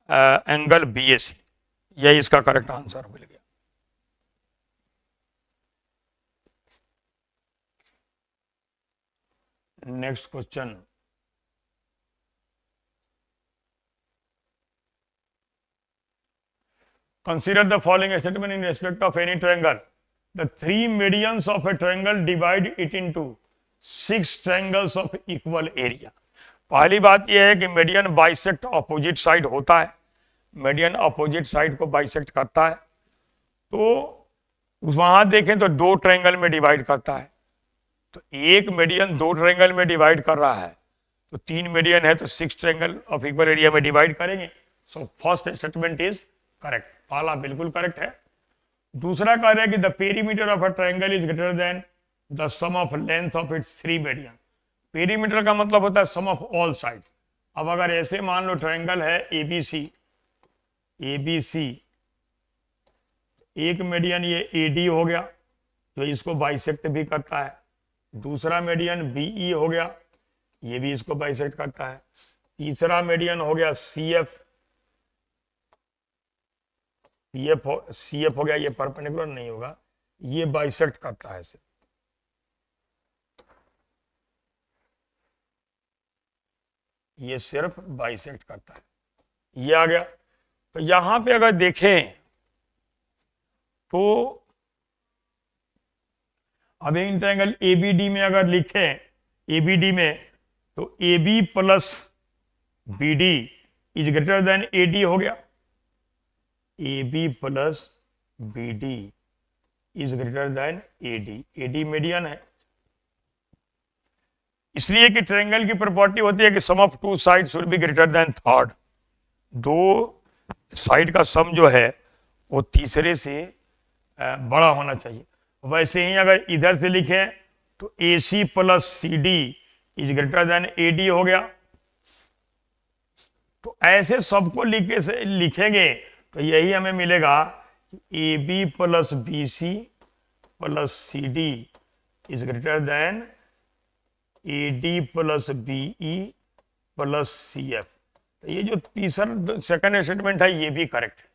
Speaker 1: angle B A C, यही इसका करेक्ट आंसर मिल गया। Next question, consider the following statement in respect of any triangle. The three medians of a triangle divide it into 6 triangles of equal area. पहली बात यह है कि median bisect opposite side होता है, मीडियन अपोजिट साइड को bisect करता है। तो वहां देखें तो 2 ट्रायंगल में डिवाइड करता है, तो एक मीडियन 2 ट्रायंगल में डिवाइड कर रहा है, तो 3 मीडियन है तो 6 ट्रायंगल ऑफ इक्वल एरिया में डिवाइड करेंगे। So first statement is correct, पहला बिल्कुल करेक्ट है। दूसरा कह रहा है कि the perimeter of a triangle is greater than the sum of length of its 3 median. Perimeter का मतलब होता है सम ऑफ ऑल साइड्स। अब अगर ऐसे मान लो ट्रायंगल है एबीसी, एबीसी एक मीडियन ये एडी हो गया जो इसको बाइसेक्ट भी करता है, दूसरा मीडियन बीई हो गया ये भी इसको बाइसेक्ट करता है, तीसरा मीडियन हो गया सीएफ, सीएफ हो गया, ये परपेंडिकुलर नहीं होगा, ये बाइसेक्ट करता है इसे, ये सिर्फ बाइसेक्ट करता है, ये आ गया। तो यहां पे अगर देखें तो अब इन ट्रायंगल एबीडी में अगर लिखें, एबीडी में तो AB plus BD is greater than AD हो गया, AB plus BD is greater than AD, AD median है, इसलिए कि ट्रायंगल की प्रॉपर्टी होती है कि sum of two side should be greater than third, दो साइड का सम जो है वो तीसरे से बड़ा होना चाहिए। वैसे ही अगर इधर से लिखें तो AC plus CD is greater than AD हो गया। तो ऐसे सबको लिखेंगे तो यही हमें मिलेगा कि AB plus BC plus CD is greater than AD plus BE plus CF। तो ये जो तीसरा सेकंड स्टेटमेंट है ये भी करेक्ट है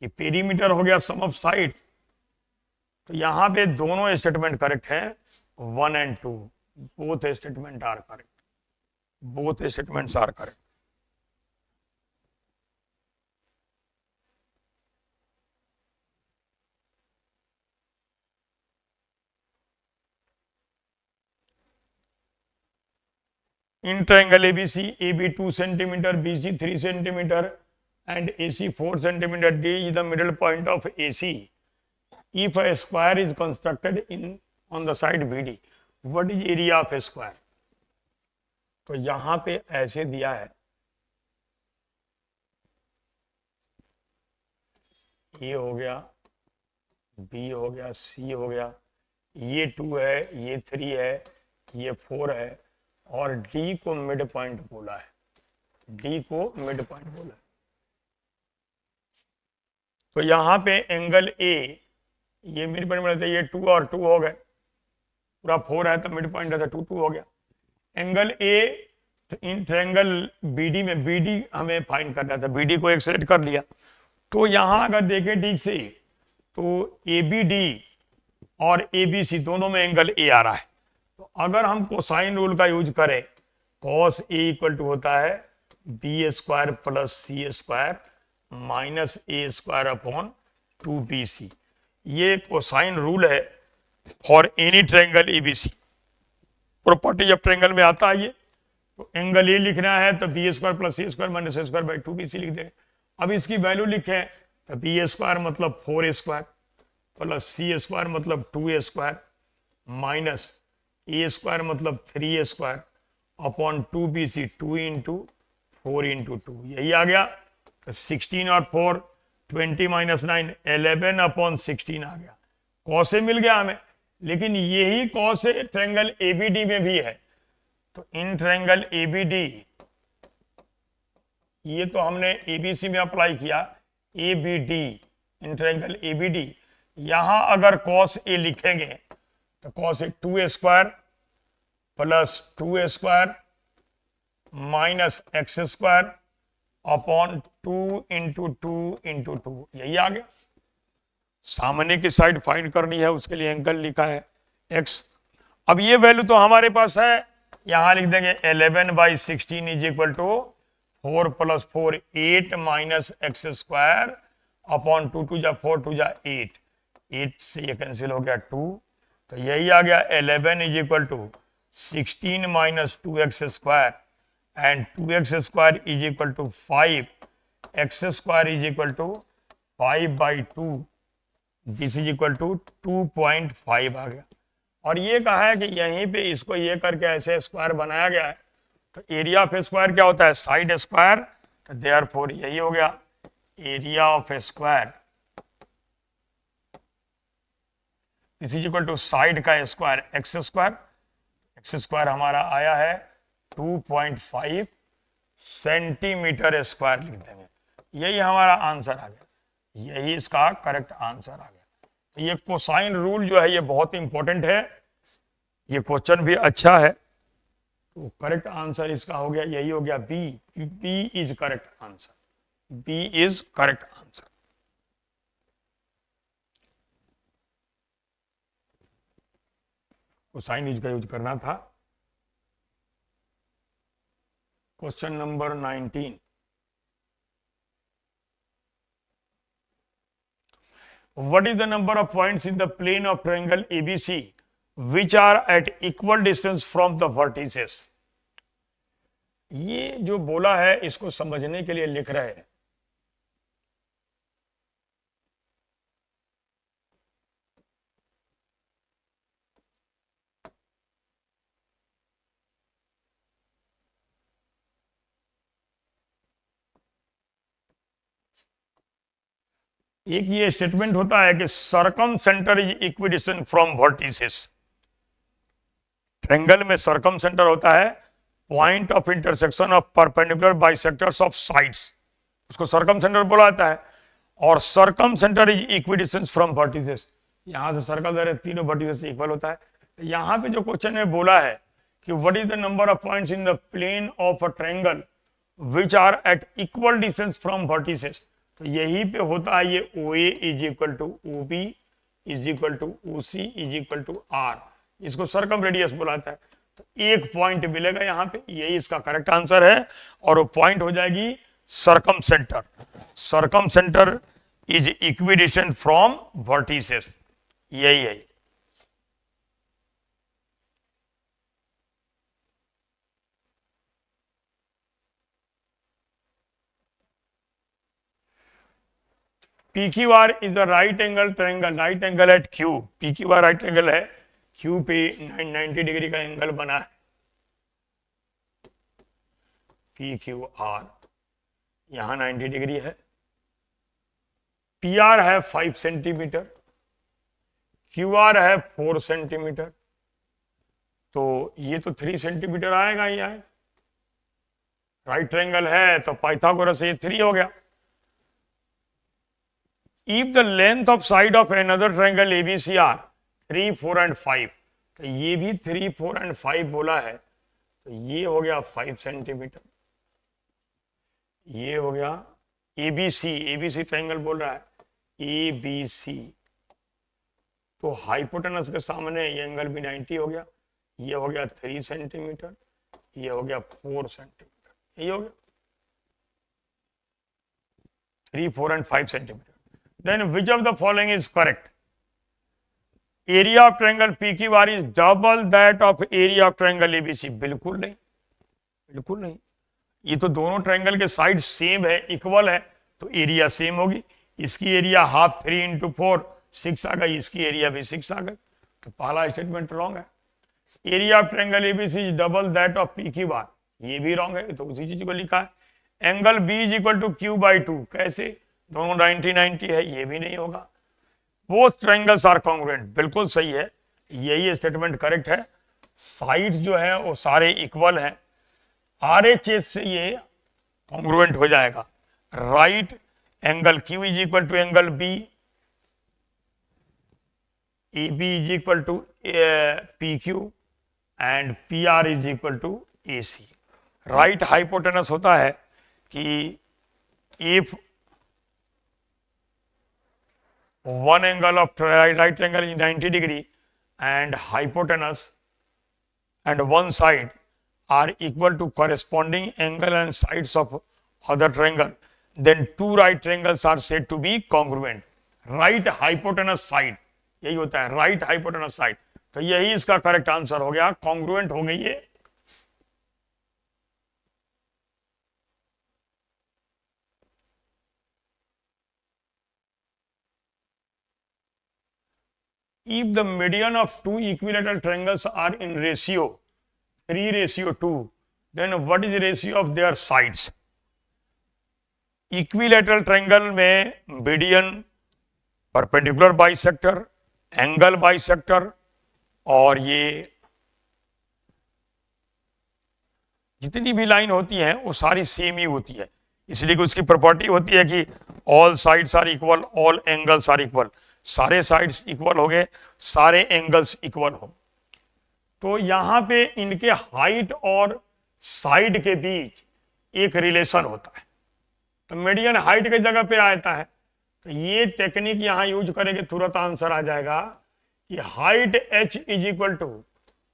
Speaker 1: कि पेरीमीटर हो गया सम ऑफ साइड। तो यहां पे दोनों स्टेटमेंट करेक्ट है, 1 and 2 both statement are correct, both statements are correct. In triangle ABC, AB 2 centimeter, BC 3 centimeter, and AC 4 centimeter. D is the middle point of AC. If a square is constructed on the side BD, what is area of a square? तो यहां पे ऐसे दिया है, A हो गया, B हो गया, C हो गया, ये 2 है, ये 3 है, ये 4 है, और D को मिड पॉइंट बोला है, D को मिड पॉइंट बोला है। तो यहां पे एंगल A, ये मिड पॉइंट बोला था, ये 2 और 2 हो गए, पूरा 4 है तो मिड पॉइंट है तो 2 2 हो गया। Angle A in triangle BD में, BD हमें फाइंड करना था, BD को एक सेलेक्ट कर लिया। तो यहां अगर देखें ठीक से तो ABD और ABC दोनों में एंगल A आ रहा है। तो अगर हम कोसाइन रूल का यूज करें, cos A इक्वल टू होता है B square plus C square minus A square upon 2BC। ये कोसाइन रूल है for any triangle ABC। Property जब ट्रायंगल में आता है ये, तो एंगल ए लिखना है तो B square plus C square minus A square by 2BC लिख दें। अब इसकी वैल्यू लिखें तो बी स्क्वायर मतलब 4A square plus C square मतलब 2A square minus A square मतलब 3A square upon 2BC 2 into 4 into 2, यही आ गया। तो 16 और 4 20 माइनस 9 11 अपॉन 16 आ गया। कॉस से मिल गया हमें, लेकिन यही कॉस से ट्रायंगल ABD में भी है। तो इन ट्रायंगल ABD, ये तो हमने ABC में अप्लाई किया, ABD इन ट्रायंगल ABD, यहां अगर cos A लिखेंगे तो cos A 2A square plus 2A square minus x square upon 2 into 2 into 2, यही आ गया। सामने की साइड फाइंड करनी है, उसके लिए एंगल लिखा है x। अब ये वैल्यू तो हमारे पास है, यहां लिख देंगे 11/16 is equal to 4 plus 4 8 minus x square upon 2 2 जा 4 2 जा 8, 8 से ये कैंसिल हो गया 2, तो यही आ गया 11 is equal to 16 minus 2x square and 2x square is equal to 5, x square is equal to 5/2, this is equal to 2.5 आ गया। और ये कहा है कि यहीं पे इसको ये करके ऐसे स्क्वायर बनाया गया है। तो एरिया ऑफ स्क्वायर क्या होता है, साइड स्क्वायर, तो देयरफॉर यही हो गया area of square this is equal to side का square x square. X square हमारा आया है 2.5 सेंटीमीटर स्क्वायर लिख देंगे, यही हमारा आंसर आ गया, यही इसका करेक्ट आंसर आ गया। तो ये कोसाइन रूल जो है ये बहुत इंपॉर्टेंट है, ये क्वेश्चन भी अच्छा है। तो करेक्ट आंसर इसका हो गया, यही हो गया B, B is correct answer, B is correct answer. Cosine use का यूज करना था। Question number 19, what is the number of points in the plane of triangle ABC which are at equal distance from the vertices? ये जो बोला है इसको समझने के लिए लिख रहे हैं। एक ये स्टेटमेंट होता है कि circum centre is equidistant from vertices. Triangle में सर्कम सेंटर होता है point of intersection of perpendicular bisectors of sides, उसको सर्कम सेंटर बोला जाता है। और circum centre is equidistance from vertices, यहां से सर्कल दर तीनों वर्टिसेस से इक्वल होता है। यहां पे जो क्वेश्चन में बोला है कि what is the number of points in the plane of a triangle which are at equal distance from vertices, तो यही पे होता है ये OA is equal to OB is equal to OC is equal to R, इसको circumradius बुलाता है। तो एक पॉइंट मिलेगा यहाँ पे, यही इसका करेक्ट आंसर है, और वो पॉइंट हो जाएगी circum centre. Circum centre is equidistant from vertices, यही है। PQR is the right angle triangle, right angle at Q। PQR right angle है, Q पे 90 डिग्री का एंगल बना है। PQR यहां 90 डिग्री है। PR है 5 सेंटीमीटर, QR है 4 सेंटीमीटर, तो ये तो 3 सेंटीमीटर आएगा ही आए। राइट ट्रायंगल है तो पाइथागोरस से 3 हो गया। If the length of side of another triangle ABC are 3, 4 and 5, तो ये भी 3, 4 and 5 बोला है, तो ये हो गया 5 सेंटीमीटर। ये हो गया ABC ट्रायंगल बोल रहा है ABC, तो हाइपोटेनस के सामने ये एंगल भी 90 हो गया। ये हो गया 3 सेंटीमीटर, ये हो गया 4 सेंटीमीटर, ये हो गया 3, 4 and 5 centimetre. Then which of the following is correct? Area of triangle PQR is double that of area of triangle ABC। बिल्कुल नहीं, बिल्कुल नहीं। ये तो दोनों ट्रायंगल के साइड सेम है, इक्वल है, तो एरिया सेम होगी। इसकी एरिया हाफ 3 इंटू 4 6 आ गई, इसकी एरिया भी 6 आ गई, तो पहला स्टेटमेंट रॉन्ग है। Area of triangle ABC is double that of PQR, ये भी रॉन्ग है, तो उसी चीज को लिखा है। Angle B is equal to Q/2, कैसे? दोनों 90 है, ये भी नहीं होगा। बोथ ट्रायंगल्स आर कॉन्ग्रुएंट, बिल्कुल सही है, यही स्टेटमेंट करेक्ट है। साइड जो है वो सारे इक्वल हैं, RHS से ये कॉन्ग्रुएंट हो जाएगा। Right angle Q is equal to angle B, AB is equal to PQ and PR is equal to AC। Right hypotenuse होता है कि if one angle of right triangle is 90 degree and hypotenuse and one side are equal to corresponding angle and sides of other triangle, then two right triangles are said to be congruent। right hypotenuse side यही होता है, right hypotenuse side, तो यही इसका correct answer हो गया, congruent हो गई है। If the median of two equilateral triangles are in ratio 3:2, then what is the ratio of their sides? Equilateral triangle में median, perpendicular bisector, angle bisector और ये जितनी भी लाइन होती हैं वो सारी सेम ही होती है, इसलिए कि उसकी प्रॉपर्टी होती है कि all sides are equal, all angles are equal. सारे साइड्स इक्वल हो गए, सारे एंगल्स इक्वल हो, तो यहां पे इनके हाइट और साइड के बीच एक रिलेशन होता है, तो मीडियन हाइट की जगह पे आता है, तो ये टेक्निक यहां यूज करेंगे, तुरंत आंसर आ जाएगा कि height h is equal to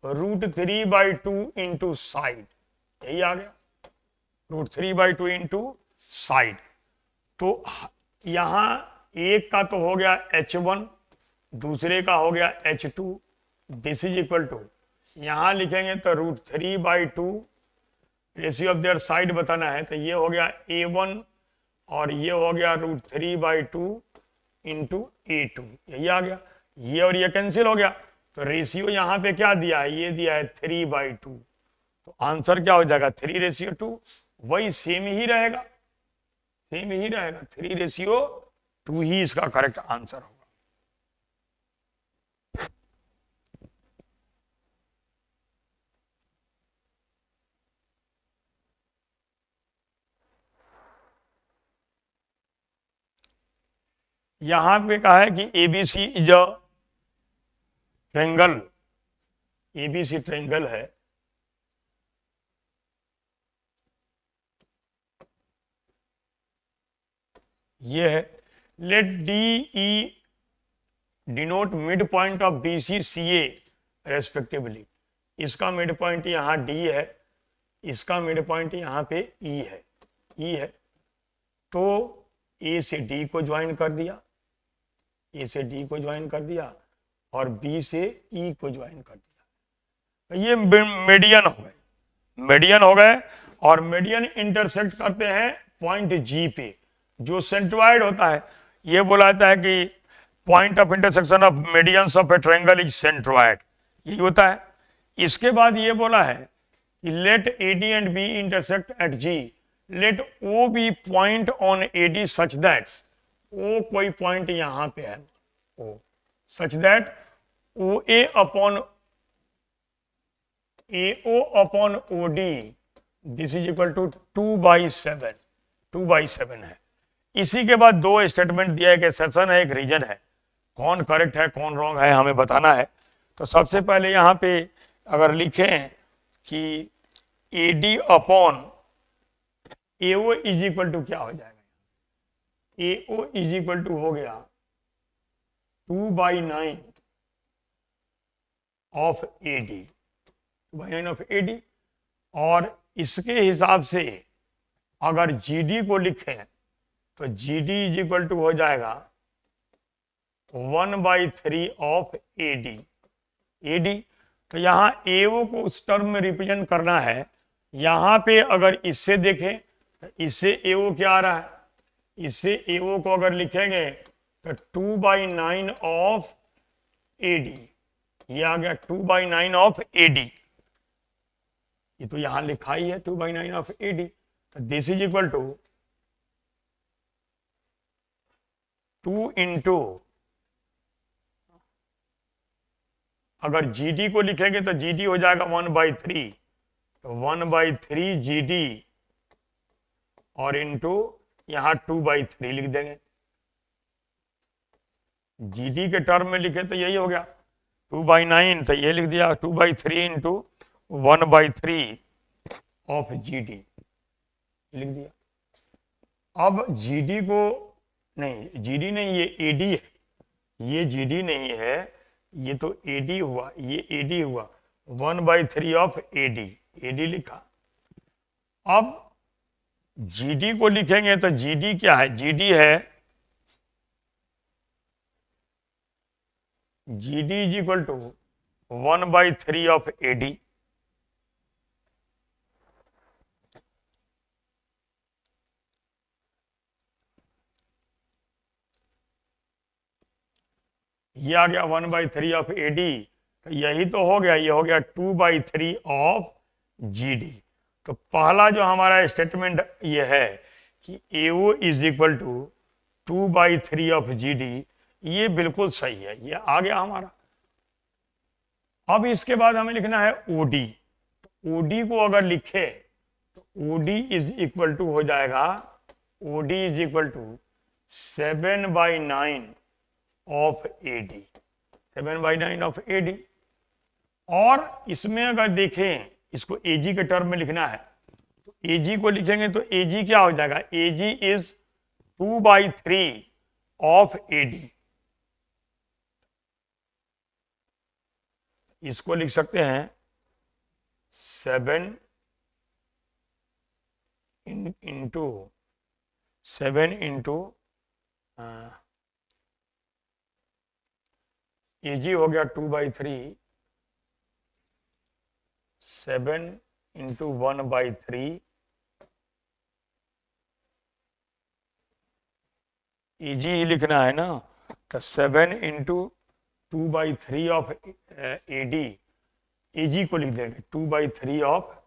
Speaker 1: √3/2 into side, यही आ गया, √3/2 इंटू साइड। तो यहां एक का तो हो गया h1, दूसरे का हो गया h2, this is equal to, यहां लिखेंगे तो √3/2, रेशियो ऑफ देयर साइड बताना है, तो ये हो गया a1 और ये हो गया √3/2 इंटू a2, यही आ गया। ये और ये कैंसिल हो गया, तो रेशियो यहां पे क्या दिया है, ये दिया है 3/2, तो आंसर क्या हो जाएगा 3:2, वही सेम ही रहेगा, सेम ही रहेगा 3:2 2 ही इसका करेक्ट आंसर होगा। यहां पे कहा है कि ABC is a triangle, ABC triangle है, ये है। Let D E denote mid point of B C C A respectively. इसका मिड पॉइंट यहाँ डी है, इसका मिड पॉइंट यहाँ पे ई है, ई है। तो ए से डी को ज्वाइन कर दिया, ए से डी को ज्वाइन कर दिया और बी से ई को ज्वाइन कर दिया, तो ये मीडियन हो गए, मीडियन हो गए। और मीडियन इंटरसेक्ट करते हैं पॉइंट जी पे, जो सेंट्रॉइड होता है। ये बोला जाता है कि point of intersection of medians of a triangle is centroid, यही होता है। इसके बाद ये बोला है कि let A D and B intersect at G, let O be point on A D such that, O कोई पॉइंट यहां पे है, O such that O A upon AO upon OD this is equal to 2/7, 2/7 है। इसी के बाद दो statement दिया, एक एक्सेप्शन है, एक रीजन है। कौन करेक्ट है कौन रॉन्ग है हमें बताना है। तो सबसे पहले यहाँ पे अगर लिखें कि AD upon AO is equal to क्या हो जाएगा, AO इज इक्वल टू हो गया 2/9 ऑफ AD, 2/9 ऑफ AD। और इसके हिसाब से अगर GD को लिखें तो GD इज इक्वल टू हो जाएगा 1/3 ऑफ AD, AD। तो यहाँ AO को उस टर्म में रिप्रेजेंट करना है। यहाँ पे अगर इससे देखें तो इससे AO क्या आ रहा है, इससे AO को अगर लिखेंगे तो 2/9 ऑफ AD, ये आ गया 2/9 ऑफ AD। ये तो यहां लिखा ही है 2/9 ऑफ AD। तो this is equal to 2 into, अगर GD को लिखेंगे तो GD हो जाएगा 1/3, तो 1/3 GD और इंटू यहां 2/3 लिख देंगे। GD के टर्म में लिखे तो यही हो गया 2/9, तो ये लिख दिया 2/3 इंटू 1/3 ऑफ GD लिख दिया। अब GD को नहीं, GD नहीं, ये AD है, ये GD नहीं है, ये तो AD हुआ, ये AD हुआ, 1/3 ऑफ AD, AD लिखा। अब GD को लिखेंगे तो GD क्या है, GD है GD is equal to 1/3 of AD। ये आ गया 1/3 ऑफ AD, तो यही तो हो गया, ये हो गया 2/3 ऑफ GD। तो पहला जो हमारा स्टेटमेंट ये है कि AO is equal to 2/3 of GD, ये बिल्कुल सही है, ये आ गया हमारा। अब इसके बाद हमें लिखना है OD। तो OD को अगर लिखे तो OD इज इक्वल टू हो जाएगा, OD is equal to 7/9 of AD, 7/9 of AD। और इसमें अगर देखें, इसको AG के टर्म में लिखना है तो AG को लिखेंगे तो AG क्या हो जाएगा, AG इज 2/3 ऑफ AD। इसको लिख सकते हैं 7 इंटू 7 इंटू AG हो गया 2/3, 7 इंटू 1/3 AG ही लिखना है ना, तो 7 इंटू 2/3 ऑफ AD, AG को लिख देंगे 2/3 of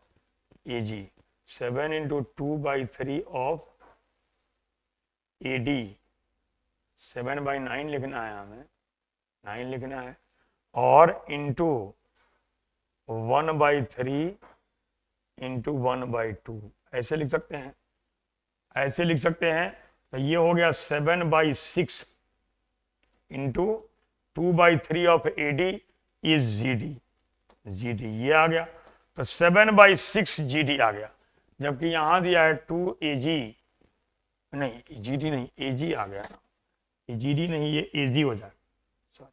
Speaker 1: AG, 7 into 2/3 of AD 7/9 लिखना है, हमें 9 लिखना है, और इंटू 1/3 इंटू 1/2 ऐसे लिख सकते हैं, ऐसे लिख सकते हैं। तो ये हो गया 7/6 into 2/3 of AD is GD ये आ गया। तो 7/6 GD आ गया, जबकि यहां दिया है 2AG, नहीं GD नहीं AG आ गया ना, GD नहीं ये AG हो जाएगा, सॉरी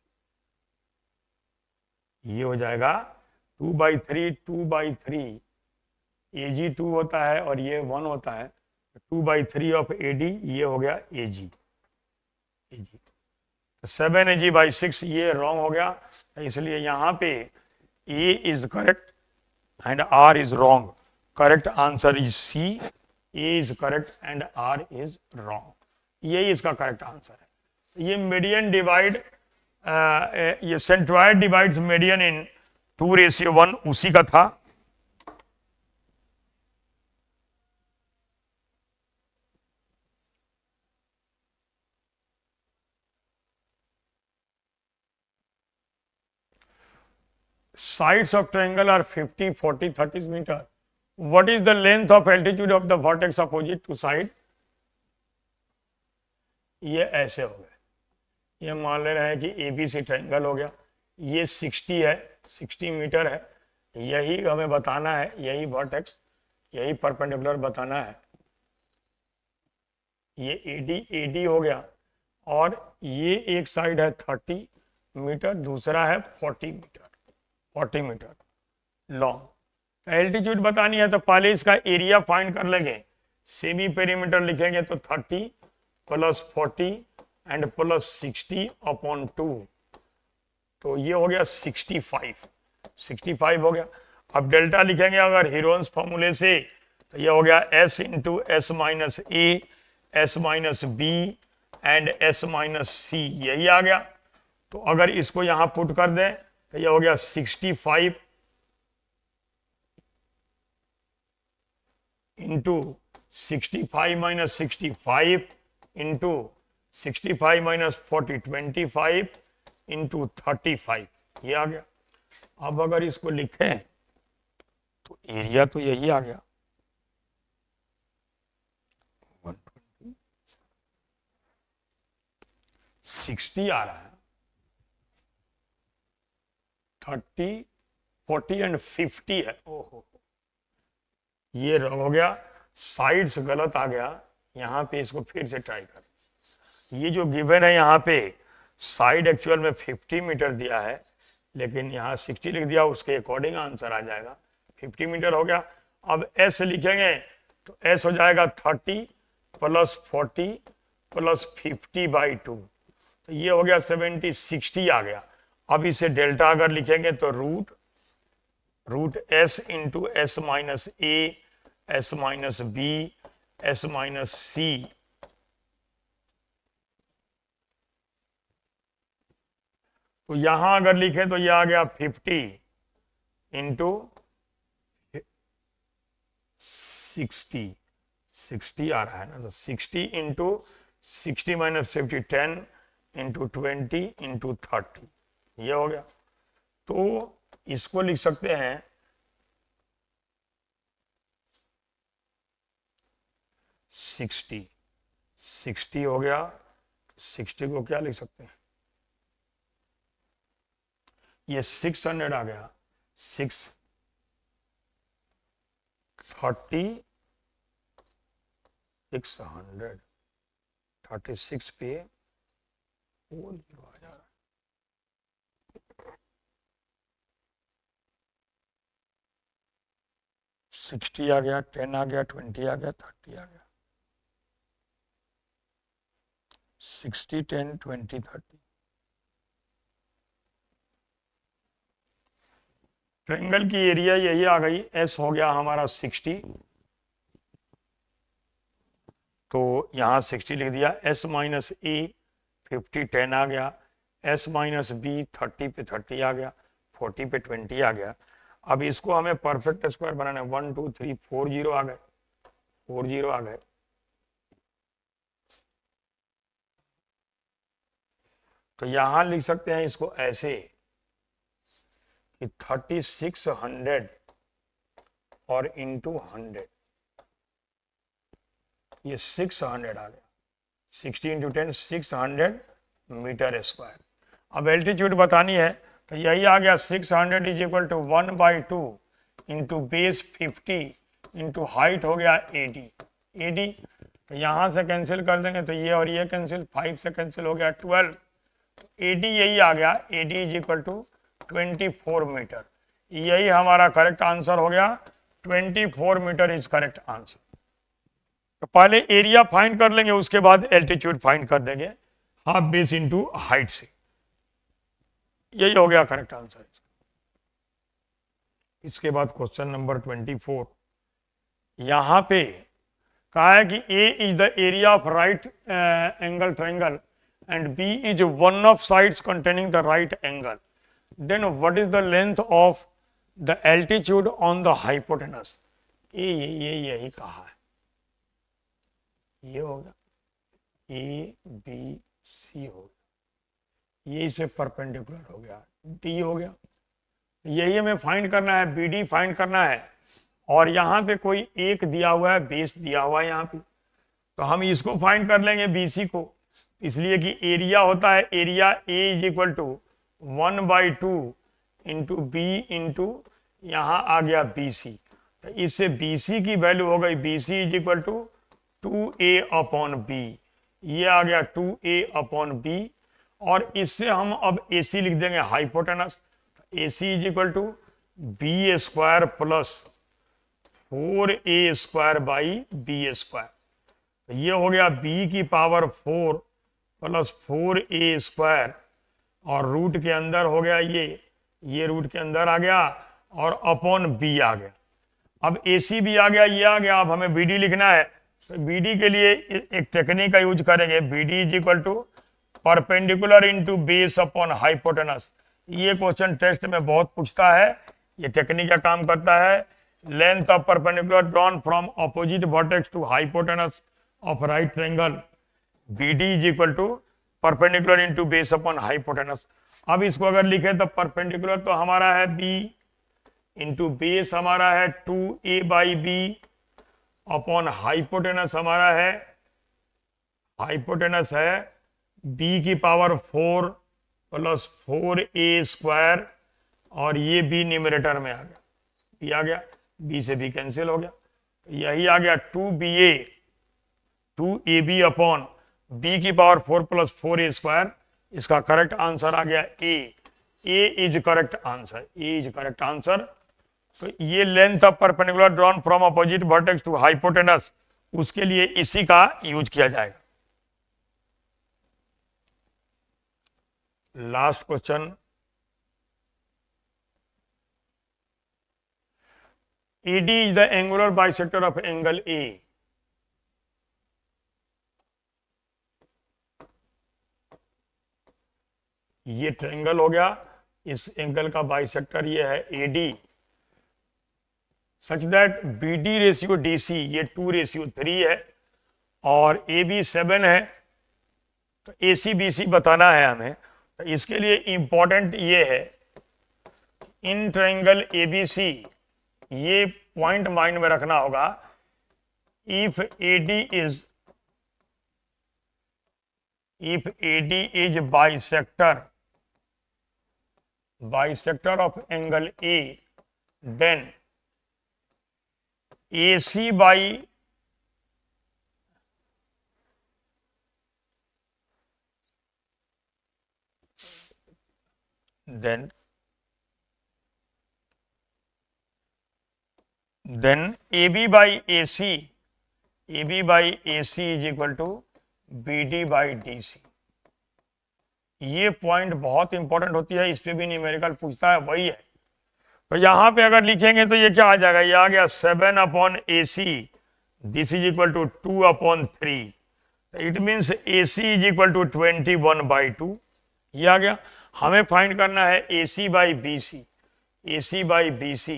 Speaker 1: ये हो जाएगा 2/3 AG 2 होता है और ये 1 होता है, 2/3 ऑफ AD ये हो गया AG। तो 7AG/6 ये रॉन्ग हो गया, इसलिए यहाँ पे A is correct and R is wrong. Correct answer is C, A is correct and R is wrong. यही इसका करेक्ट आंसर है। ये मीडियन डिवाइड, ये सेंट्रॉइड डिवाइड्स मीडियन इन 2:1 उसी का था। Sides of triangle are 50, 40, 30 meter. What is the length of altitude of the vertex opposite to side? ये ऐसे हो गए, ये मान ले रहे हैं कि ABC ट्रायंगल हो गया, ये 60 है, 60 मीटर है, यही हमें बताना है, यही वर्टेक्स, यही परपेंडिकुलर बताना है। ये AD हो गया, और ये एक साइड है 30 मीटर, दूसरा है 40 मीटर लॉन्ग। एल्टीट्यूड बतानी है तो पहले इसका एरिया फाइंड कर लेंगे। सेमी पेरीमीटर लिखेंगे तो 30 + 40 एंड +60 अपॉन 2, तो ये हो गया 65 हो गया। अब डेल्टा लिखेंगे अगर हीरोन्स फॉर्मूले से, तो ये हो गया S × S - A, S - B and S - C, यही आ गया। तो अगर इसको यहां पुट कर दें तो ये हो गया 65 इंटू 65 - 65 इंटू 65 - 40 25 इंटू 35, ये आ गया। अब अगर इसको लिखें तो एरिया तो यही आ गया, 120, 60 आ रहा है, 30, 40 एंड 50 है। ओहो, ये हो गया, साइड्स गलत आ गया। यहाँ पे इसको फिर से ट्राई कर। ये जो गिवन है यहाँ पे साइड एक्चुअल में 50 मीटर दिया है, लेकिन यहाँ 60 लिख दिया, उसके अकॉर्डिंग आंसर आ जाएगा। 50 मीटर हो गया। अब S लिखेंगे तो S हो जाएगा 30 + 40 + 50/2, तो ये हो गया 70, 60 आ गया। अब इसे डेल्टा अगर लिखेंगे तो root S × S - A, S - B, S - C, तो यहां अगर लिखें तो यह आ गया 50 × 60 आ रहा है ना, तो 60 × 60 - 50 10 × 20 × 30, ये हो गया। तो इसको लिख सकते हैं 60 हो गया। 60 को क्या लिख सकते हैं, ये 600 आ गया, 6 30 600 36 पे 4 0 आ जा रहा है। 60 आ गया, 10 आ गया, 20 आ गया, 30 आ गया। 60 10 20 30। ट्रायंगल की एरिया यही आ गई। S हो गया हमारा 60, तो यहाँ 60 लिख दिया। S - A 50 10 आ गया, S - B 30 पे 30 आ गया, 40 पे 20 आ गया। अब इसको हमें परफेक्ट स्क्वायर बनाना है। 1 2 3 4 0 आ गए, 4 0 आ गए। तो यहां लिख सकते हैं इसको ऐसे कि 3600 और इंटू 100, ये 600 आ गया, 60 इंटू 10 600 मीटर स्क्वायर। अब एल्टीट्यूड बतानी है तो यही आ गया 600 is equal to 1/2 into base 50 into height हो गया 80। तो यहाँ से कैंसिल कर देंगे तो ये और ये कैंसिल, 5 से कैंसिल हो गया 12, तो 80 यही आ गया, 80 इज इक्वल टू 24 मीटर। यही हमारा करेक्ट आंसर हो गया, 24 मीटर इज करेक्ट आंसर। तो पहले एरिया फाइंड कर लेंगे, उसके बाद एल्टीट्यूड फाइंड कर देंगे हाफ बेस इंटू हाइट से। यही हो गया करेक्ट आंसर। इसके बाद क्वेश्चन नंबर 24, यहां पे कहा है कि A is the area of right angle triangle and B is one of sides containing the right angle, then what is the length of the altitude on the hypotenuse. ये यही कहा है, ये होगा ए बी सी हो गया, ये इसे परपेंडिकुलर हो गया, डी हो गया। यही हमें फाइंड करना है, बी डी फाइंड करना है। और यहाँ पे कोई एक दिया हुआ है, बेस दिया हुआ है यहाँ पे, तो हम इसको फाइंड कर लेंगे बी सी को, इसलिए कि एरिया होता है, area A is equal to 1/2 into B into यहाँ आ गया बी सी। तो इससे बी सी की वैल्यू हो गई, B C is equal to 2a upon B, ये आ गया 2a अपॉन बी। और इससे हम अब ए सी लिख देंगे hypotenuse, A C is equal to B square plus 4a square by B square. तो ये हो गया b की पावर 4 प्लस 4a स्क्वायर, और रूट के अंदर हो गया ये रूट के अंदर आ गया, और अपॉन b आ गया। अब ए सी भी आ गया, ये आ गया। अब हमें बी डी लिखना है, तो बी डी के लिए एक टेक्निक का यूज करेंगे, B D is equal to perpendicular into base upon hypotenuse. ये क्वेश्चन टेस्ट में बहुत पूछता है, ये टेक्निक का काम करता है। Length of perpendicular drawn from opposite vertex to hypotenuse of right triangle, B D is equal to perpendicular into base upon hypotenuse. अब इसको अगर लिखे तो परपेंडिकुलर तो हमारा है बी इंटू बेस हमारा है 2a by B upon hypotenuse हमारा है, हाइपोटेनस है b की पावर 4 प्लस 4a स्क्वायर, और ये b न्यूमरेटर में आ गया, b आ गया, b से b कैंसिल हो गया, यही आ गया 2ab अपॉन b की पावर 4 प्लस 4a स्क्वायर। इसका करेक्ट आंसर आ गया A is correct answer, A is correct answer. तो ये length of perpendicular drawn from opposite vertex to hypotenuse, उसके लिए इसी का यूज किया जाएगा। Last question, AD is the angular bisector of angle A. ये ट्रायंगल हो गया, इस एंगल का बाइसेक्टर ये है AD, such that B D ratio D C ये 2:3 है, और ए बी 7 है। तो ए सी बी सी बताना है हमें, तो इसके लिए इंपॉर्टेंट ये है, इन ट्रायंगल ए बी सी ये पॉइंट माइंड में रखना होगा, if A D is bisector of angle A, then AC by then AB by AC is equal to BD by DC। ये पॉइंट बहुत इंपॉर्टेंट होती है, इस पे भी न्यूमेरिकल पूछता है, वही है। तो यहां पे अगर लिखेंगे तो ये क्या आ जाएगा, ये आ गया 7 upon A C, this is equal to 2 upon 3, it means A C is equal to 21/2। ये आ गया। हमें फाइंड करना है A C by B C, A C by B C,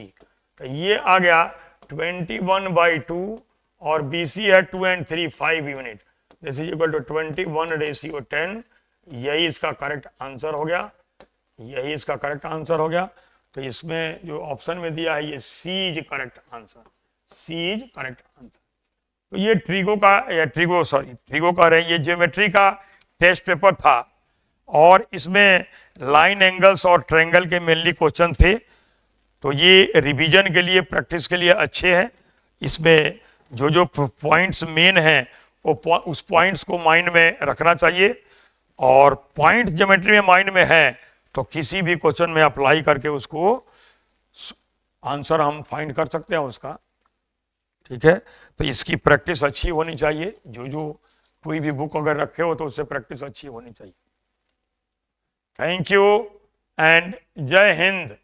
Speaker 1: तो ये आ गया 21/2, और बी सी है 2 and 3 5 unit, this is equal to 21/10 यही इसका करेक्ट आंसर हो गया, यही इसका करेक्ट आंसर हो गया। तो इसमें जो ऑप्शन में दिया है ये C is correct answer, C is correct answer. तो ये ट्रिगो का, या ट्रिगो कह रहे हैं, ये ज्योमेट्री का टेस्ट पेपर था और इसमें लाइन एंगल्स और ट्रायंगल के मेनली क्वेश्चन थे। तो ये रिवीजन के लिए, प्रैक्टिस के लिए अच्छे हैं। इसमें जो जो पॉइंट्स मेन हैं वो उस पॉइंट्स को माइंड में रखना चाहिए, और पॉइंट्स ज्योमेट्री में माइंड में है तो किसी भी क्वेश्चन में अप्लाई करके उसको आंसर हम फाइंड कर सकते हैं उसका। ठीक है, तो इसकी प्रैक्टिस अच्छी होनी चाहिए। जो जो कोई भी बुक अगर रखे हो तो उससे प्रैक्टिस अच्छी होनी चाहिए। थैंक यू एंड जय हिंद।